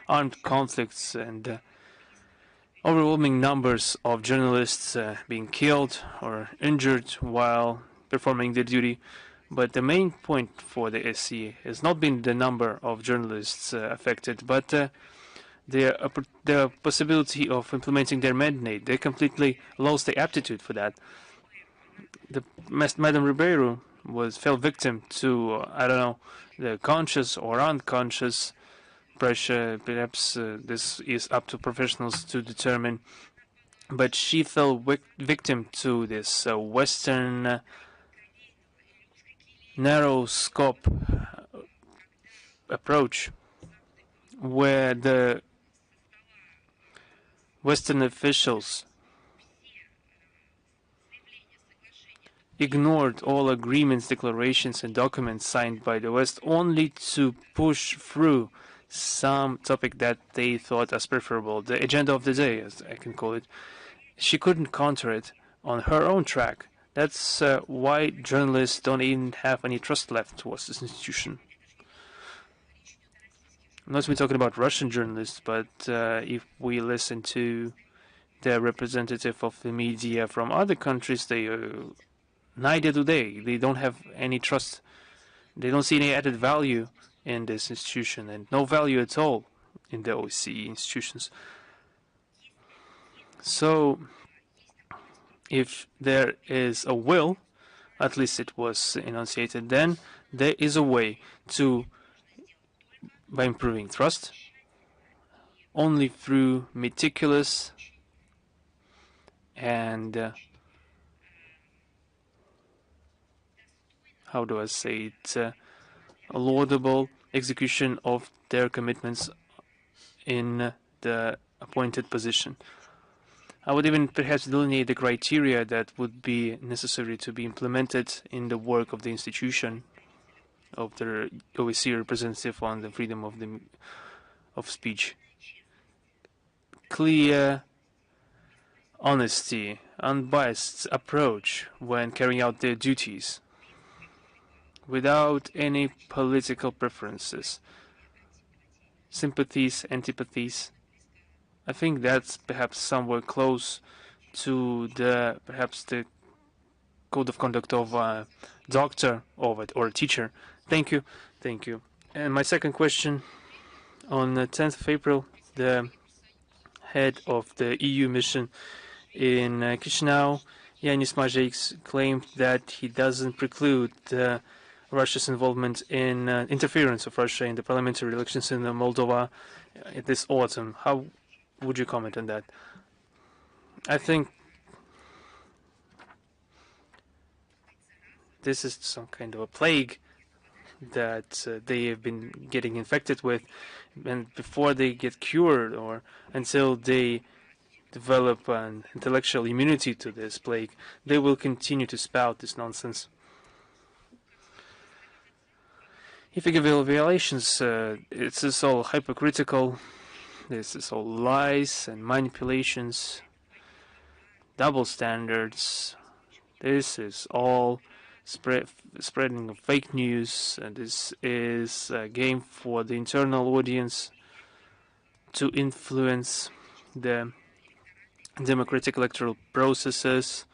armed conflicts and overwhelming numbers of journalists being killed or injured while performing their duty. But the main point for the SC has not been the number of journalists affected, but the possibility of implementing their mandate. They completely lost the aptitude for that. Madame Ribeiro fell victim to, I don't know, the conscious or unconscious pressure. Perhaps this is up to professionals to determine. but she fell victim to this Western narrow scope approach, where the Western officials ignored all agreements, declarations, and documents signed by the West only to push through some topic that they thought as preferable, the agenda of the day, as I can call it. She couldn't counter it on her own track. That's why journalists don't even have any trust left towards this institution. I'm not even talking about Russian journalists, but if we listen to the representative of the media from other countries, they neither do they. They don't have any trust. They don't see any added value in this institution, and no value at all in the OSCE institutions. So, if there is a will, at least it was enunciated then, there is a way to, by improving trust, only through meticulous and how do I say it, a laudable execution of their commitments in the appointed position. I would even perhaps delineate the criteria that would be necessary to be implemented in the work of the institution of the OSCE representative on the freedom of speech. Clear honesty, unbiased approach when carrying out their duties, without any political preferences, sympathies, antipathies. I think that's perhaps somewhere close to perhaps the code of conduct of a doctor or a teacher. Thank you. Thank you. And my second question, on the 10th of April, the head of the EU mission in Chisinau, Yanis Mazeiks, claimed that he doesn't preclude Russia's involvement in interference of Russia in the parliamentary elections in Moldova this autumn. How would you comment on that? I think this is some kind of a plague that they have been getting infected with, and before they get cured or until they develop an intellectual immunity to this plague, they will continue to spout this nonsense. If you give evaluations, it's just all hypocritical. This is all lies and manipulations, double standards. This is all spreading of fake news, and this is a game for the internal audience to influence the democratic electoral processes.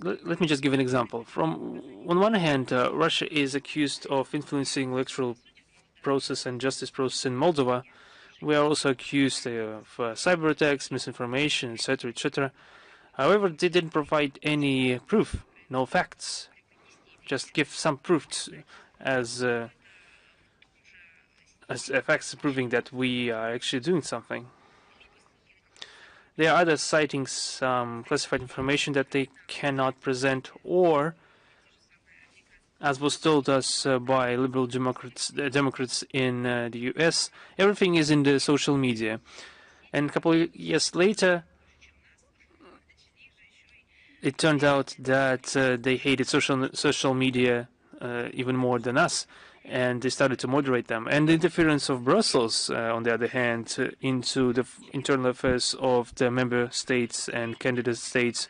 Let me just give an example. On one hand, Russia is accused of influencing electoral process and justice process in Moldova. We are also accused of cyber attacks, misinformation, etc., etc. However, they didn't provide any proof, no facts. Just give some proof as facts proving that we are actually doing something. There are others citing some classified information that they cannot present, or, as was told us by liberal Democrats in the US, everything is in the social media. And a couple of years later, it turned out that they hated social media even more than us, and they started to moderate them. And the interference of Brussels, on the other hand, into the internal affairs of the member states and candidate states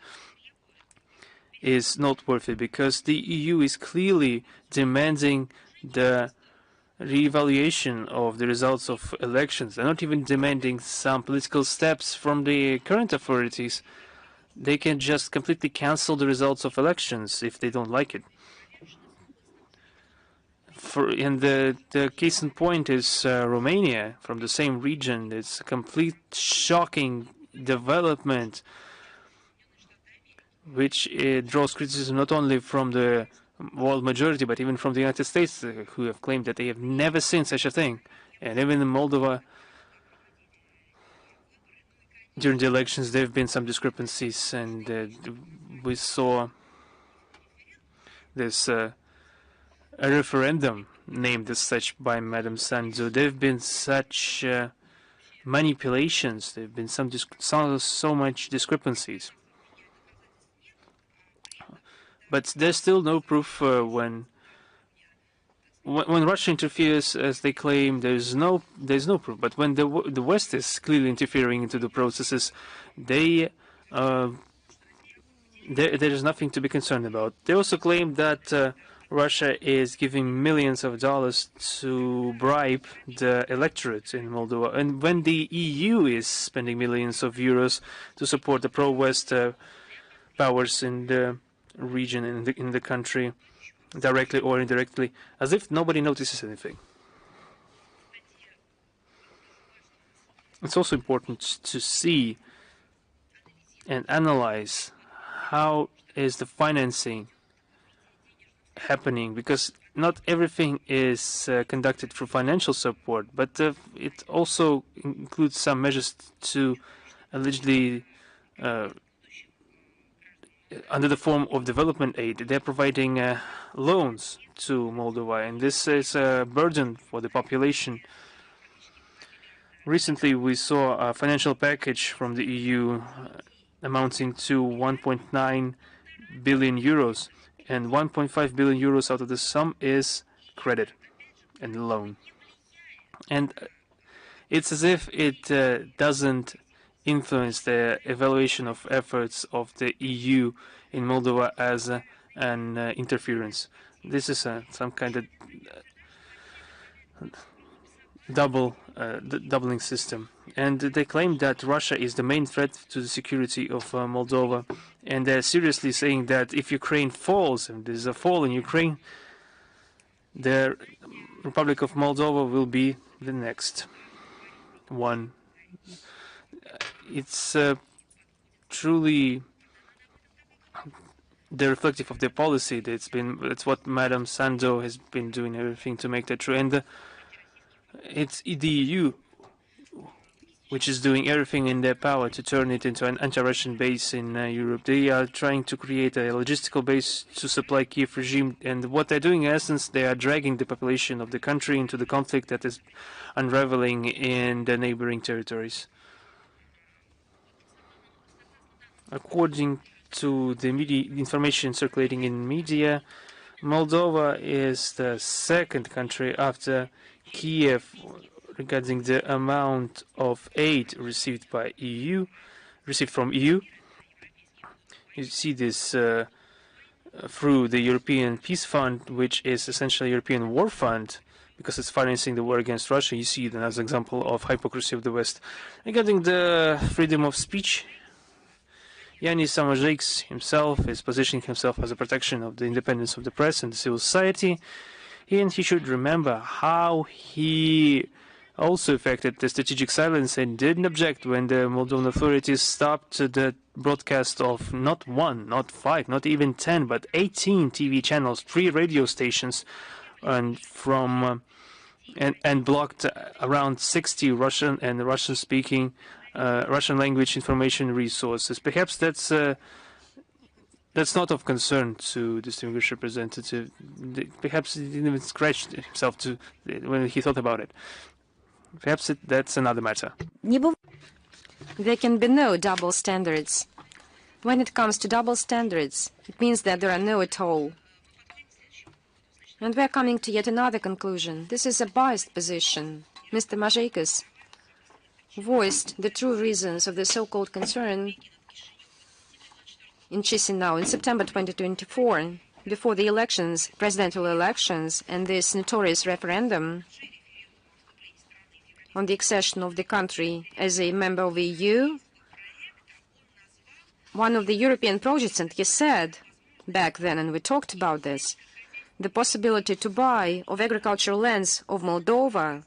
is noteworthy, because the EU is clearly demanding the reevaluation of the results of elections. They're not even demanding some political steps from the current authorities. They can just completely cancel the results of elections if they don't like it. And the case in point is Romania, from the same region. It's a complete shocking development, which draws criticism not only from the world majority, but even from the United States, who have claimed that they have never seen such a thing. And even in Moldova, during the elections there have been some discrepancies, and we saw this a referendum named as such by Madam Sandu. There have been such manipulations. There have been so much discrepancies. But there's still no proof when Russia interferes, as they claim, there's no proof. But when the West is clearly interfering into the processes, there is nothing to be concerned about. They also claim that Russia is giving millions of dollars to bribe the electorate in Moldova, and when the EU is spending millions of euros to support the pro-West powers in the region, in the country, directly or indirectly, as if nobody notices anything. It's also important to see and analyze how is the financing happening, because not everything is conducted through financial support, but it also includes some measures to allegedly under the form of development aid. They're providing loans to Moldova, and this is a burden for the population. Recently, we saw a financial package from the EU amounting to 1.9 billion euros, and 1.5 billion euros out of the sum is credit and loan. And it's as if it doesn't influence the evaluation of efforts of the EU in Moldova as an interference. This is some kind of doubling system. And they claim that Russia is the main threat to the security of Moldova. And they're seriously saying that if Ukraine falls, and there's a fall in Ukraine, the Republic of Moldova will be the next one. It's truly the reflective of their policy. That's what Madam Sandu has been doing everything to make that true. And it's the EU which is doing everything in their power to turn it into an anti-Russian base in Europe. They are trying to create a logistical base to supply Kiev regime, and what they're doing in essence, they are dragging the population of the country into the conflict that is unraveling in the neighboring territories. According to the information circulating in media, Moldova is the second country after Kiev regarding the amount of aid received from EU. You see this through the European Peace Fund, which is essentially a European war fund, because it's financing the war against Russia. You see it as an example of hypocrisy of the West. Regarding the freedom of speech, Yanis Samazhaiks himself is positioning himself as a protection of the independence of the press and the civil society. And he should remember how he also affected the strategic silence and didn't object when the Moldovan authorities stopped the broadcast of not 1, not 5, not even 10, but 18 TV channels, 3 radio stations, and and blocked around 60 Russian and Russian-speaking Russian language information resources. Perhaps that's not of concern to distinguished representative. Perhaps he didn't even scratch himself when he thought about it. Perhaps that's another matter. There can be no double standards. When it comes to double standards, it means that there are no at all. And we're coming to yet another conclusion. This is a biased position. Mr. Mazhaikas voiced the true reasons of the so-called concern in Chisinau in September 2024, before the elections, presidential elections, and this notorious referendum on the accession of the country as a member of the EU. One of the European projects, and he said back then, and we talked about this, the possibility to buy of agricultural lands of Moldova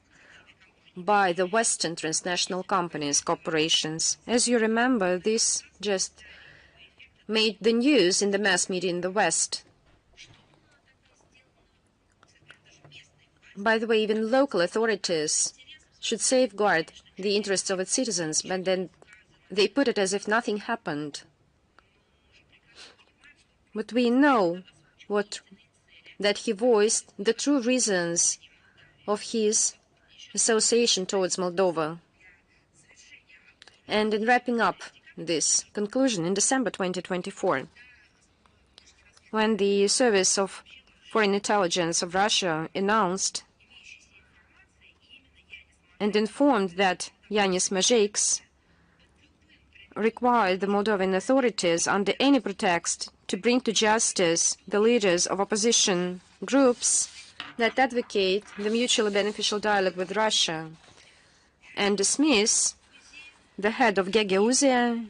by the Western transnational companies, corporations. As you remember, this just made the news in the mass media in the West. By the way, even local authorities should safeguard the interests of its citizens, but then they put it as if nothing happened. But we know that he voiced the true reasons of his association towards Moldova. And in wrapping up this conclusion, in December 2024, when the Service of Foreign Intelligence of Russia announced and informed that Yanis Mazeiks required the Moldovan authorities under any pretext to bring to justice the leaders of opposition groups that advocate the mutually beneficial dialogue with Russia and dismiss the head of Gagauzia,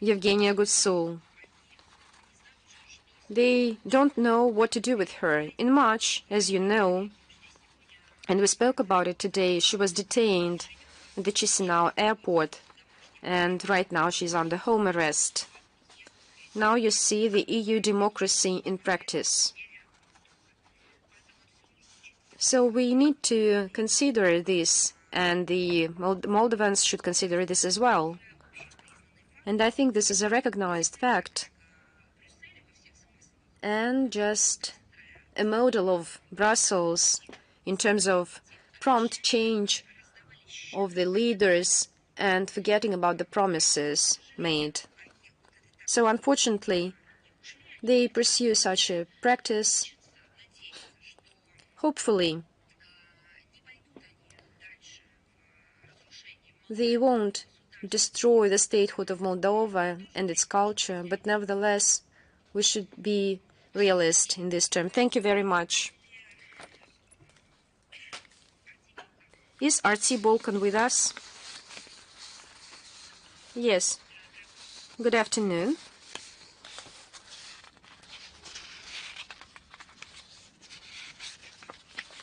Yevgenia Gutsul. They don't know what to do with her. In March, as you know, and we spoke about it today, she was detained at the Chisinau airport, and right now she's under home arrest. Now you see the EU democracy in practice. So we need to consider this, and the Moldovans should consider this as well. And I think this is a recognized fact and just a model of Brussels in terms of prompt change of the leaders and forgetting about the promises made. So unfortunately, they pursue such a practice. Hopefully, they won't destroy the statehood of Moldova and its culture, but nevertheless, we should be realist in this term. Thank you very much. Is Artsy Bolkan with us? Yes. Good afternoon.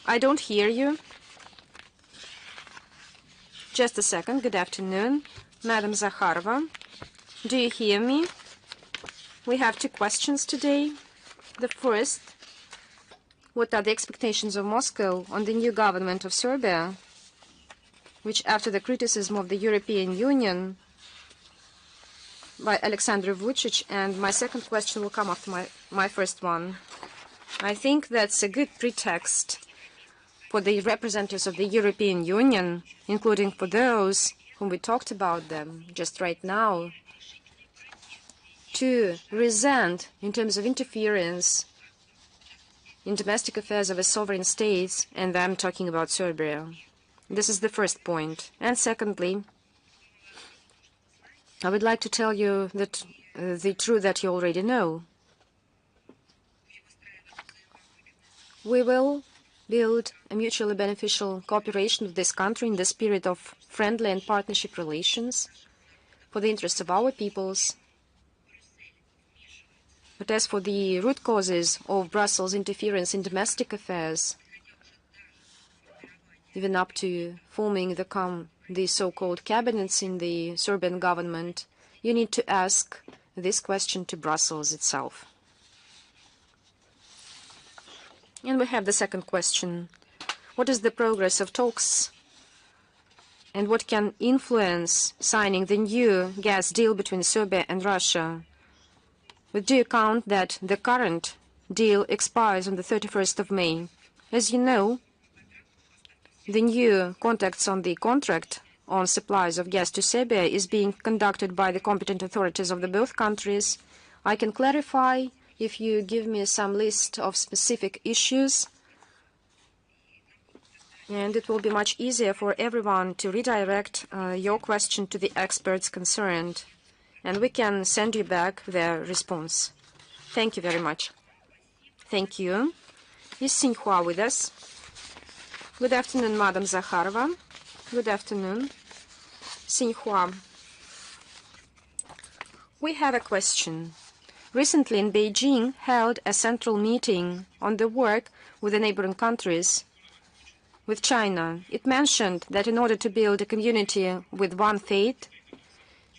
I don't hear you. Just a second. Good afternoon. Madam Zakharova, do you hear me? We have two questions today. The first, what are the expectations of Moscow on the new government of Serbia, which after the criticism of the European Union by Alexander Vucic, and my second question will come after my first one. I think that's a good pretext for the representatives of the European Union, including for those whom we talked about them just right now, to resent in terms of interference in domestic affairs of a sovereign state, and I'm talking about Serbia. This is the first point. And secondly, I would like to tell you that the truth that you already know. We will build a mutually beneficial cooperation with this country in the spirit of friendly and partnership relations for the interests of our peoples. But as for the root causes of Brussels' interference in domestic affairs, even up to forming the so-called cabinets in the Serbian government, you need to ask this question to Brussels itself. And we have the second question. What is the progress of talks and what can influence signing the new gas deal between Serbia and Russia? With due account that the current deal expires on the 31st of May. As you know, the new contacts on the contract on supplies of gas to Serbia is being conducted by the competent authorities of the both countries. I can clarify if you give me some list of specific issues, and it will be much easier for everyone to redirect your question to the experts concerned, and we can send you back their response. Thank you very much. Thank you. Is Xinhua with us? Good afternoon, Madam Zakharova. Good afternoon. Xinhua. We have a question. Recently in Beijing held a central meeting on the work with the neighboring countries, with China. It mentioned that in order to build a community with one fate,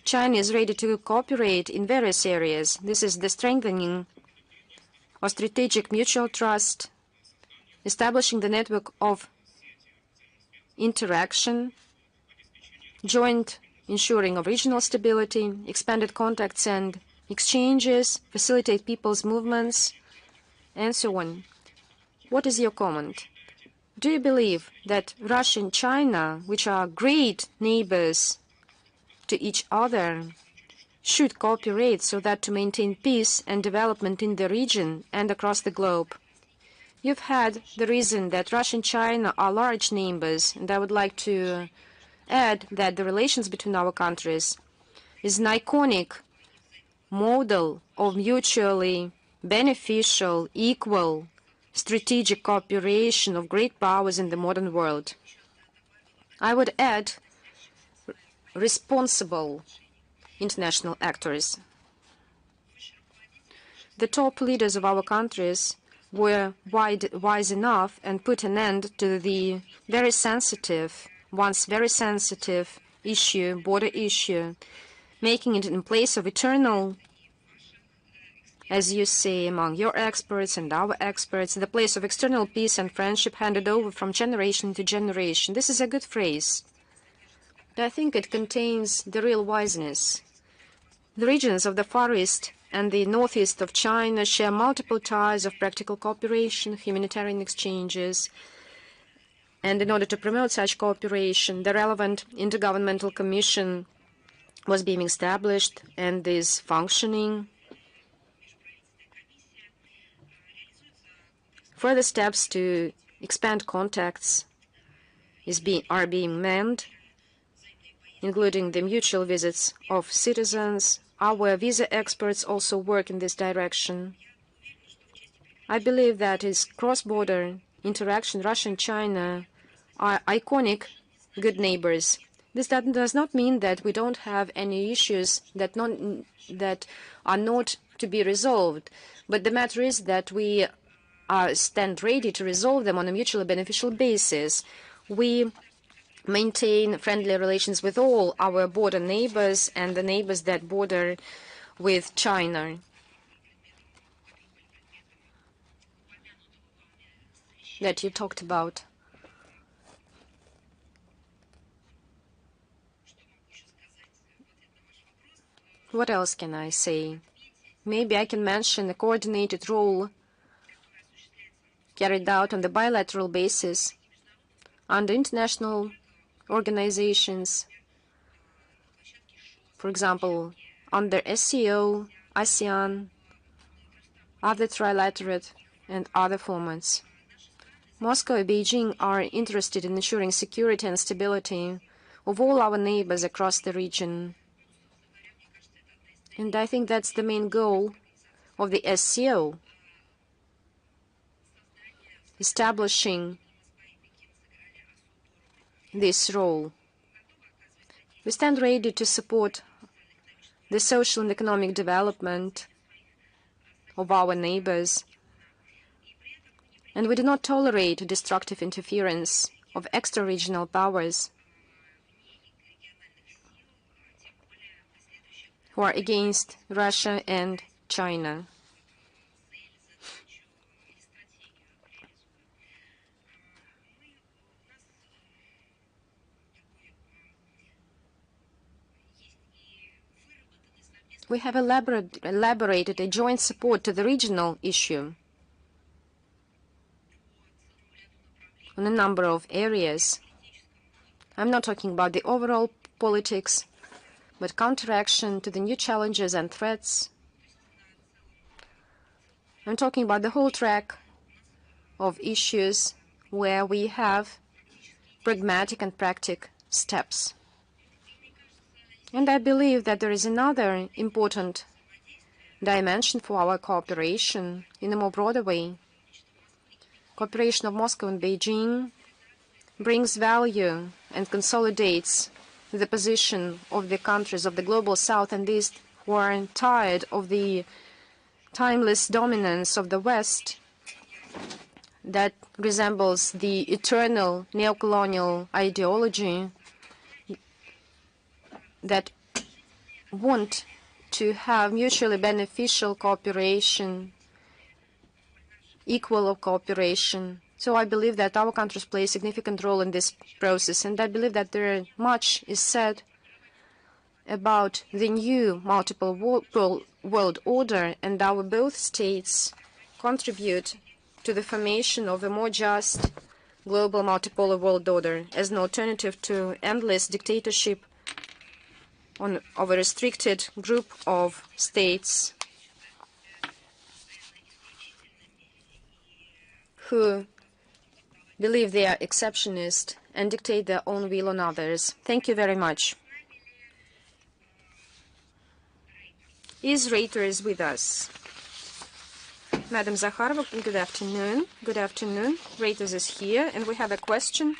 China is ready to cooperate in various areas. This is the strengthening of strategic mutual trust, establishing the network of interaction, joint ensuring of regional stability, expanded contacts and exchanges, facilitate people's movements, and so on. What is your comment? Do you believe that Russia and China, which are great neighbors to each other, should cooperate so that to maintain peace and development in the region and across the globe? You've had the reason that Russia and China are large neighbors, and I would like to add that the relations between our countries is an iconic model of mutually beneficial, equal, strategic cooperation of great powers in the modern world. I would add responsible international actors. The top leaders of our countries were wise enough and put an end to the once very sensitive issue, border issue, making it in place of eternal, as you say among your experts and our experts, the place of external peace and friendship handed over from generation to generation. This is a good phrase. I think it contains the real wiseness. The regions of the Far East and the northeast of China share multiple ties of practical cooperation, humanitarian exchanges, and in order to promote such cooperation, the relevant intergovernmental commission was being established and is functioning. Further steps to expand contacts are being manned, including the mutual visits of citizens. Our visa experts also work in this direction. I believe that is cross-border interaction. Russia and China are iconic good neighbors. This does not mean that we don't have any issues that are not to be resolved, but the matter is that we stand ready to resolve them on a mutually beneficial basis. We maintain friendly relations with all our border neighbors and the neighbors that border with China. That you talked about. What else can I say? Maybe I can mention a coordinated role carried out on the bilateral basis under international organizations, for example, under SCO, ASEAN, other trilaterate, and other formats. Moscow and Beijing are interested in ensuring security and stability of all our neighbors across the region. And I think that's the main goal of the SCO, establishing this role. We stand ready to support the social and economic development of our neighbors, and we do not tolerate destructive interference of extra-regional powers who are against Russia and China. We have elaborated a joint support to the regional issue on a number of areas. I'm not talking about the overall politics, but counteraction to the new challenges and threats. I'm talking about the whole track of issues where we have pragmatic and practical steps. And I believe that there is another important dimension for our cooperation in a more broader way. Cooperation of Moscow and Beijing brings value and consolidates the position of the countries of the global South and East who are tired of the timeless dominance of the West that resembles the eternal neocolonial ideology, that want to have mutually beneficial cooperation, equal cooperation. So I believe that our countries play a significant role in this process, and I believe that much is said about the new multiple world order, and our both states contribute to the formation of a more just global multipolar world order as an alternative to endless dictatorship of a restricted group of states who believe they are exceptionist and dictate their own will on others. Thank you very much. Is Reuters with us? Madam Zakharova, good afternoon. Good afternoon. Reuters is here, and we have a question.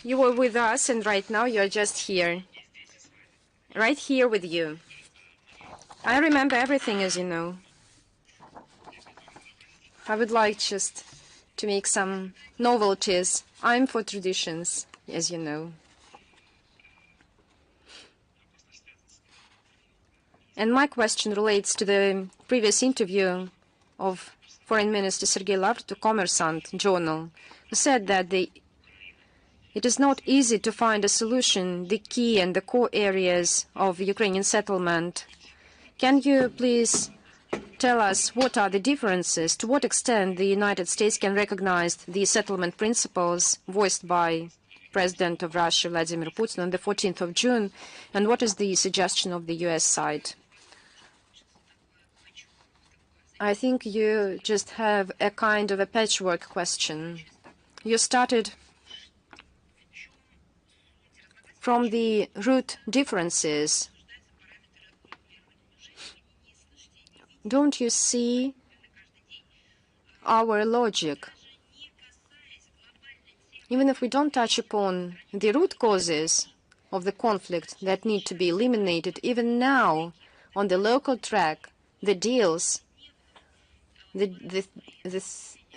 You were with us, and right now you are just here. Right here with you. I remember everything, as you know. I would like just to make some novelties. I'm for traditions, as you know. And my question relates to the previous interview of Foreign Minister Sergei Lavrov to Kommersant journal, who said that it is not easy to find a solution, the key and the core areas of Ukrainian settlement. Can you please tell us what are the differences, to what extent the United States can recognize the settlement principles voiced by President of Russia, Vladimir Putin, on the 14th of June, and what is the suggestion of the US side? I think you just have a kind of a patchwork question. You started from the root differences. Don't you see our logic? Even if we don't touch upon the root causes of the conflict that need to be eliminated, even now, on the local track, the deals, the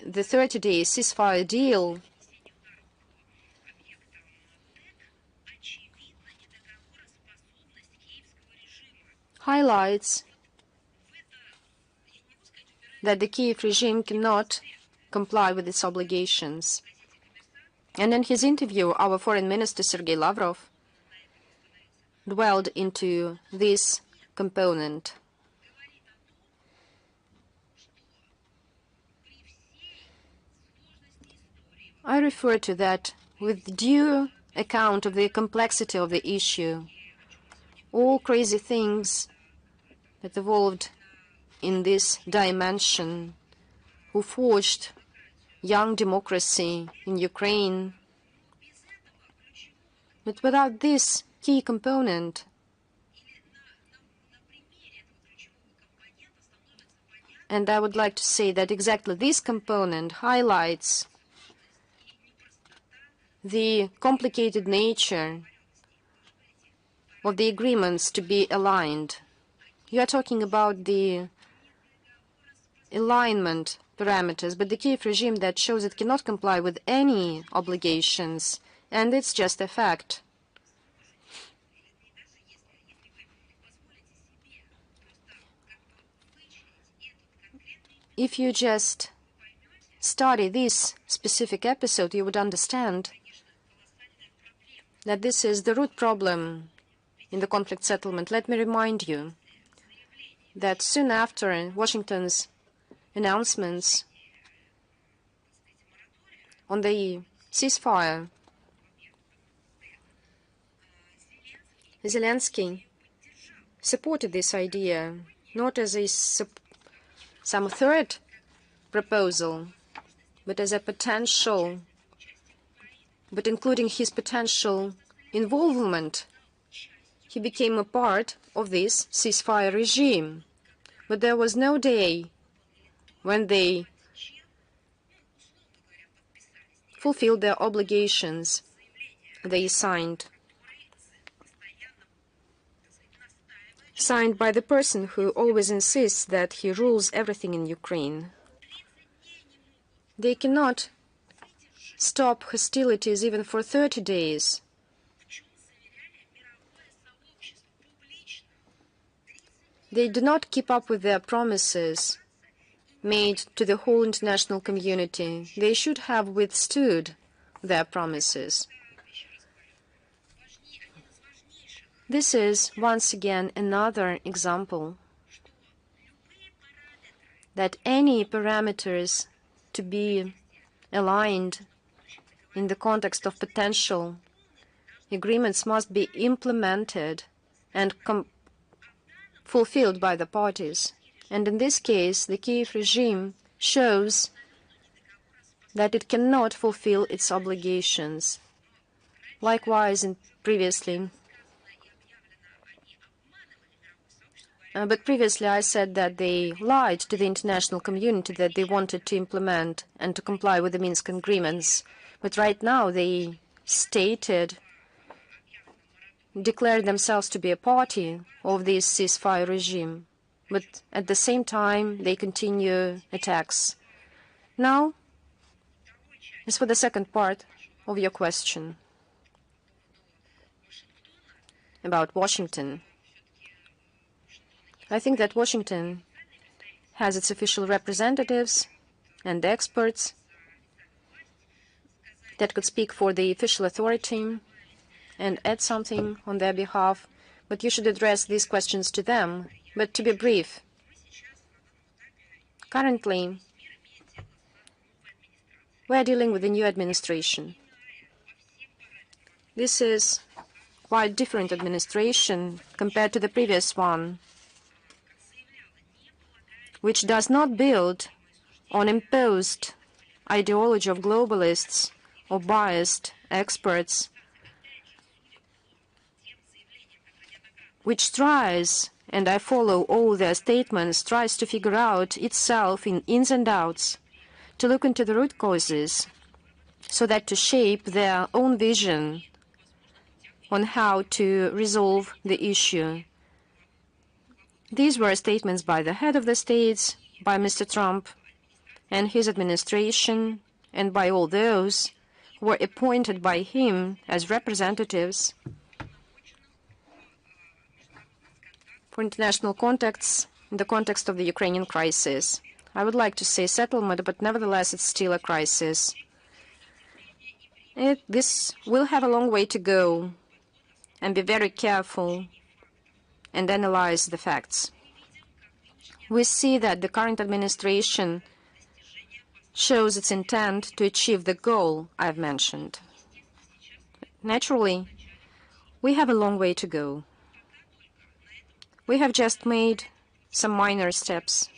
30-day ceasefire deal highlights that the Kiev regime cannot comply with its obligations. And in his interview, our Foreign Minister Sergei Lavrov dwelled into this component. I refer to that with due account of the complexity of the issue. All crazy things that evolved in this dimension, who forged young democracy in Ukraine. But without this key component, and I would like to say that exactly this component highlights the complicated nature of the agreements to be aligned. You are talking about the alignment parameters, but the Kiev regime that shows it cannot comply with any obligations, and it's just a fact. If you just study this specific episode, you would understand that this is the root problem in the conflict settlement. Let me remind you that soon after Washington's announcements on the ceasefire, Zelensky supported this idea, not as some third proposal, but as a potential, but including his potential involvement. He became a part of this ceasefire regime. But there was no day when they fulfilled their obligations they signed by the person who always insists that he rules everything in Ukraine. They cannot stop hostilities even for 30 days. They do not keep up with their promises made to the whole international community. They should have withstood their promises. This is once again another example that any parameters to be aligned in the context of potential agreements must be implemented and fulfilled by the parties. And in this case, the Kiev regime shows that it cannot fulfill its obligations. Likewise, previously. But previously I said that they lied to the international community that they wanted to implement and to comply with the Minsk agreements. But right now they declared themselves to be a party of this ceasefire regime. But at the same time, they continue attacks. Now, as for the second part of your question about Washington, I think that Washington has its official representatives and experts that could speak for the official authority and add something on their behalf, but you should address these questions to them. But to be brief, currently we are dealing with a new administration. This is quite different administration compared to the previous one, which does not build on imposed ideology of globalists or biased experts, which tries, and I follow all their statements, tries to figure out itself in ins and outs, to look into the root causes, so that to shape their own vision on how to resolve the issue. These were statements by the head of the states, by Mr. Trump and his administration, and by all those who were appointed by him as representatives for international contacts in the context of the Ukrainian crisis. I would like to say settlement, but nevertheless it's still a crisis. This will have a long way to go, and be very careful and analyze the facts. We see that the current administration shows its intent to achieve the goal I've mentioned. Naturally, we have a long way to go. We have just made some minor steps.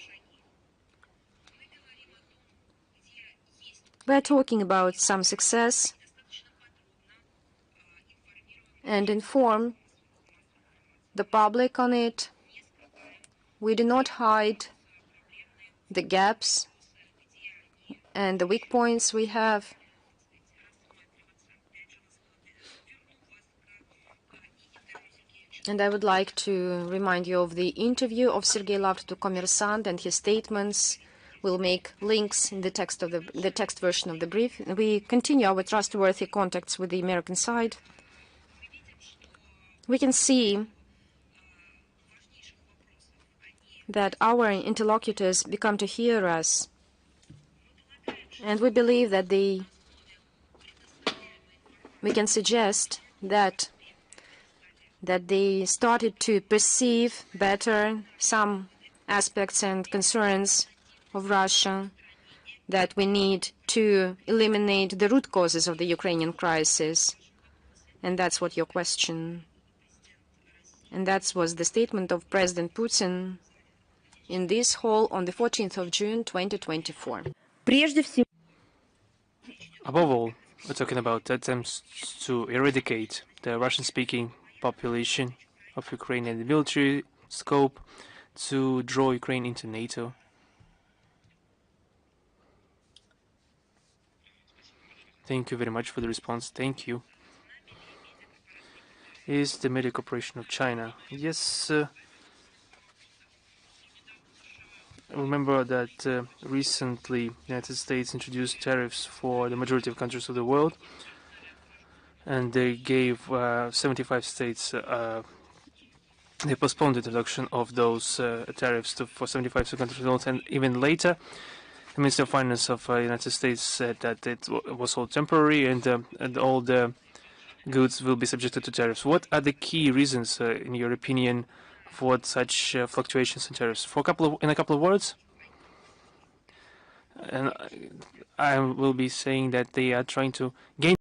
We're talking about some success and inform the public on it. We do not hide the gaps and the weak points we have. And I would like to remind you of the interview of Sergei Lavrov to Kommersant, and his statements. We'll make links in the text of the text version of the brief. We continue our trustworthy contacts with the American side. We can see that our interlocutors become to hear us, and we believe that we can suggest that they started to perceive better some aspects and concerns of Russia, that we need to eliminate the root causes of the Ukrainian crisis. And that's what your question. And that was the statement of President Putin in this hall on the 14th of June, 2024. Above all, we're talking about attempts to eradicate the Russian-speaking population of Ukraine and the military scope to draw Ukraine into NATO. Thank you very much for the response. Thank you. Is the Media Corporation of China? Yes. Remember that recently the United States introduced tariffs for the majority of countries of the world, and they gave 75 states, they postponed the introduction of those tariffs for 75 countries of the world, and even later the Minister of Finance of the United States said that it was all temporary, and all the goods will be subjected to tariffs. What are the key reasons, in your opinion, for such fluctuations in tariffs? In a couple of words, and I will be saying that they are trying to gain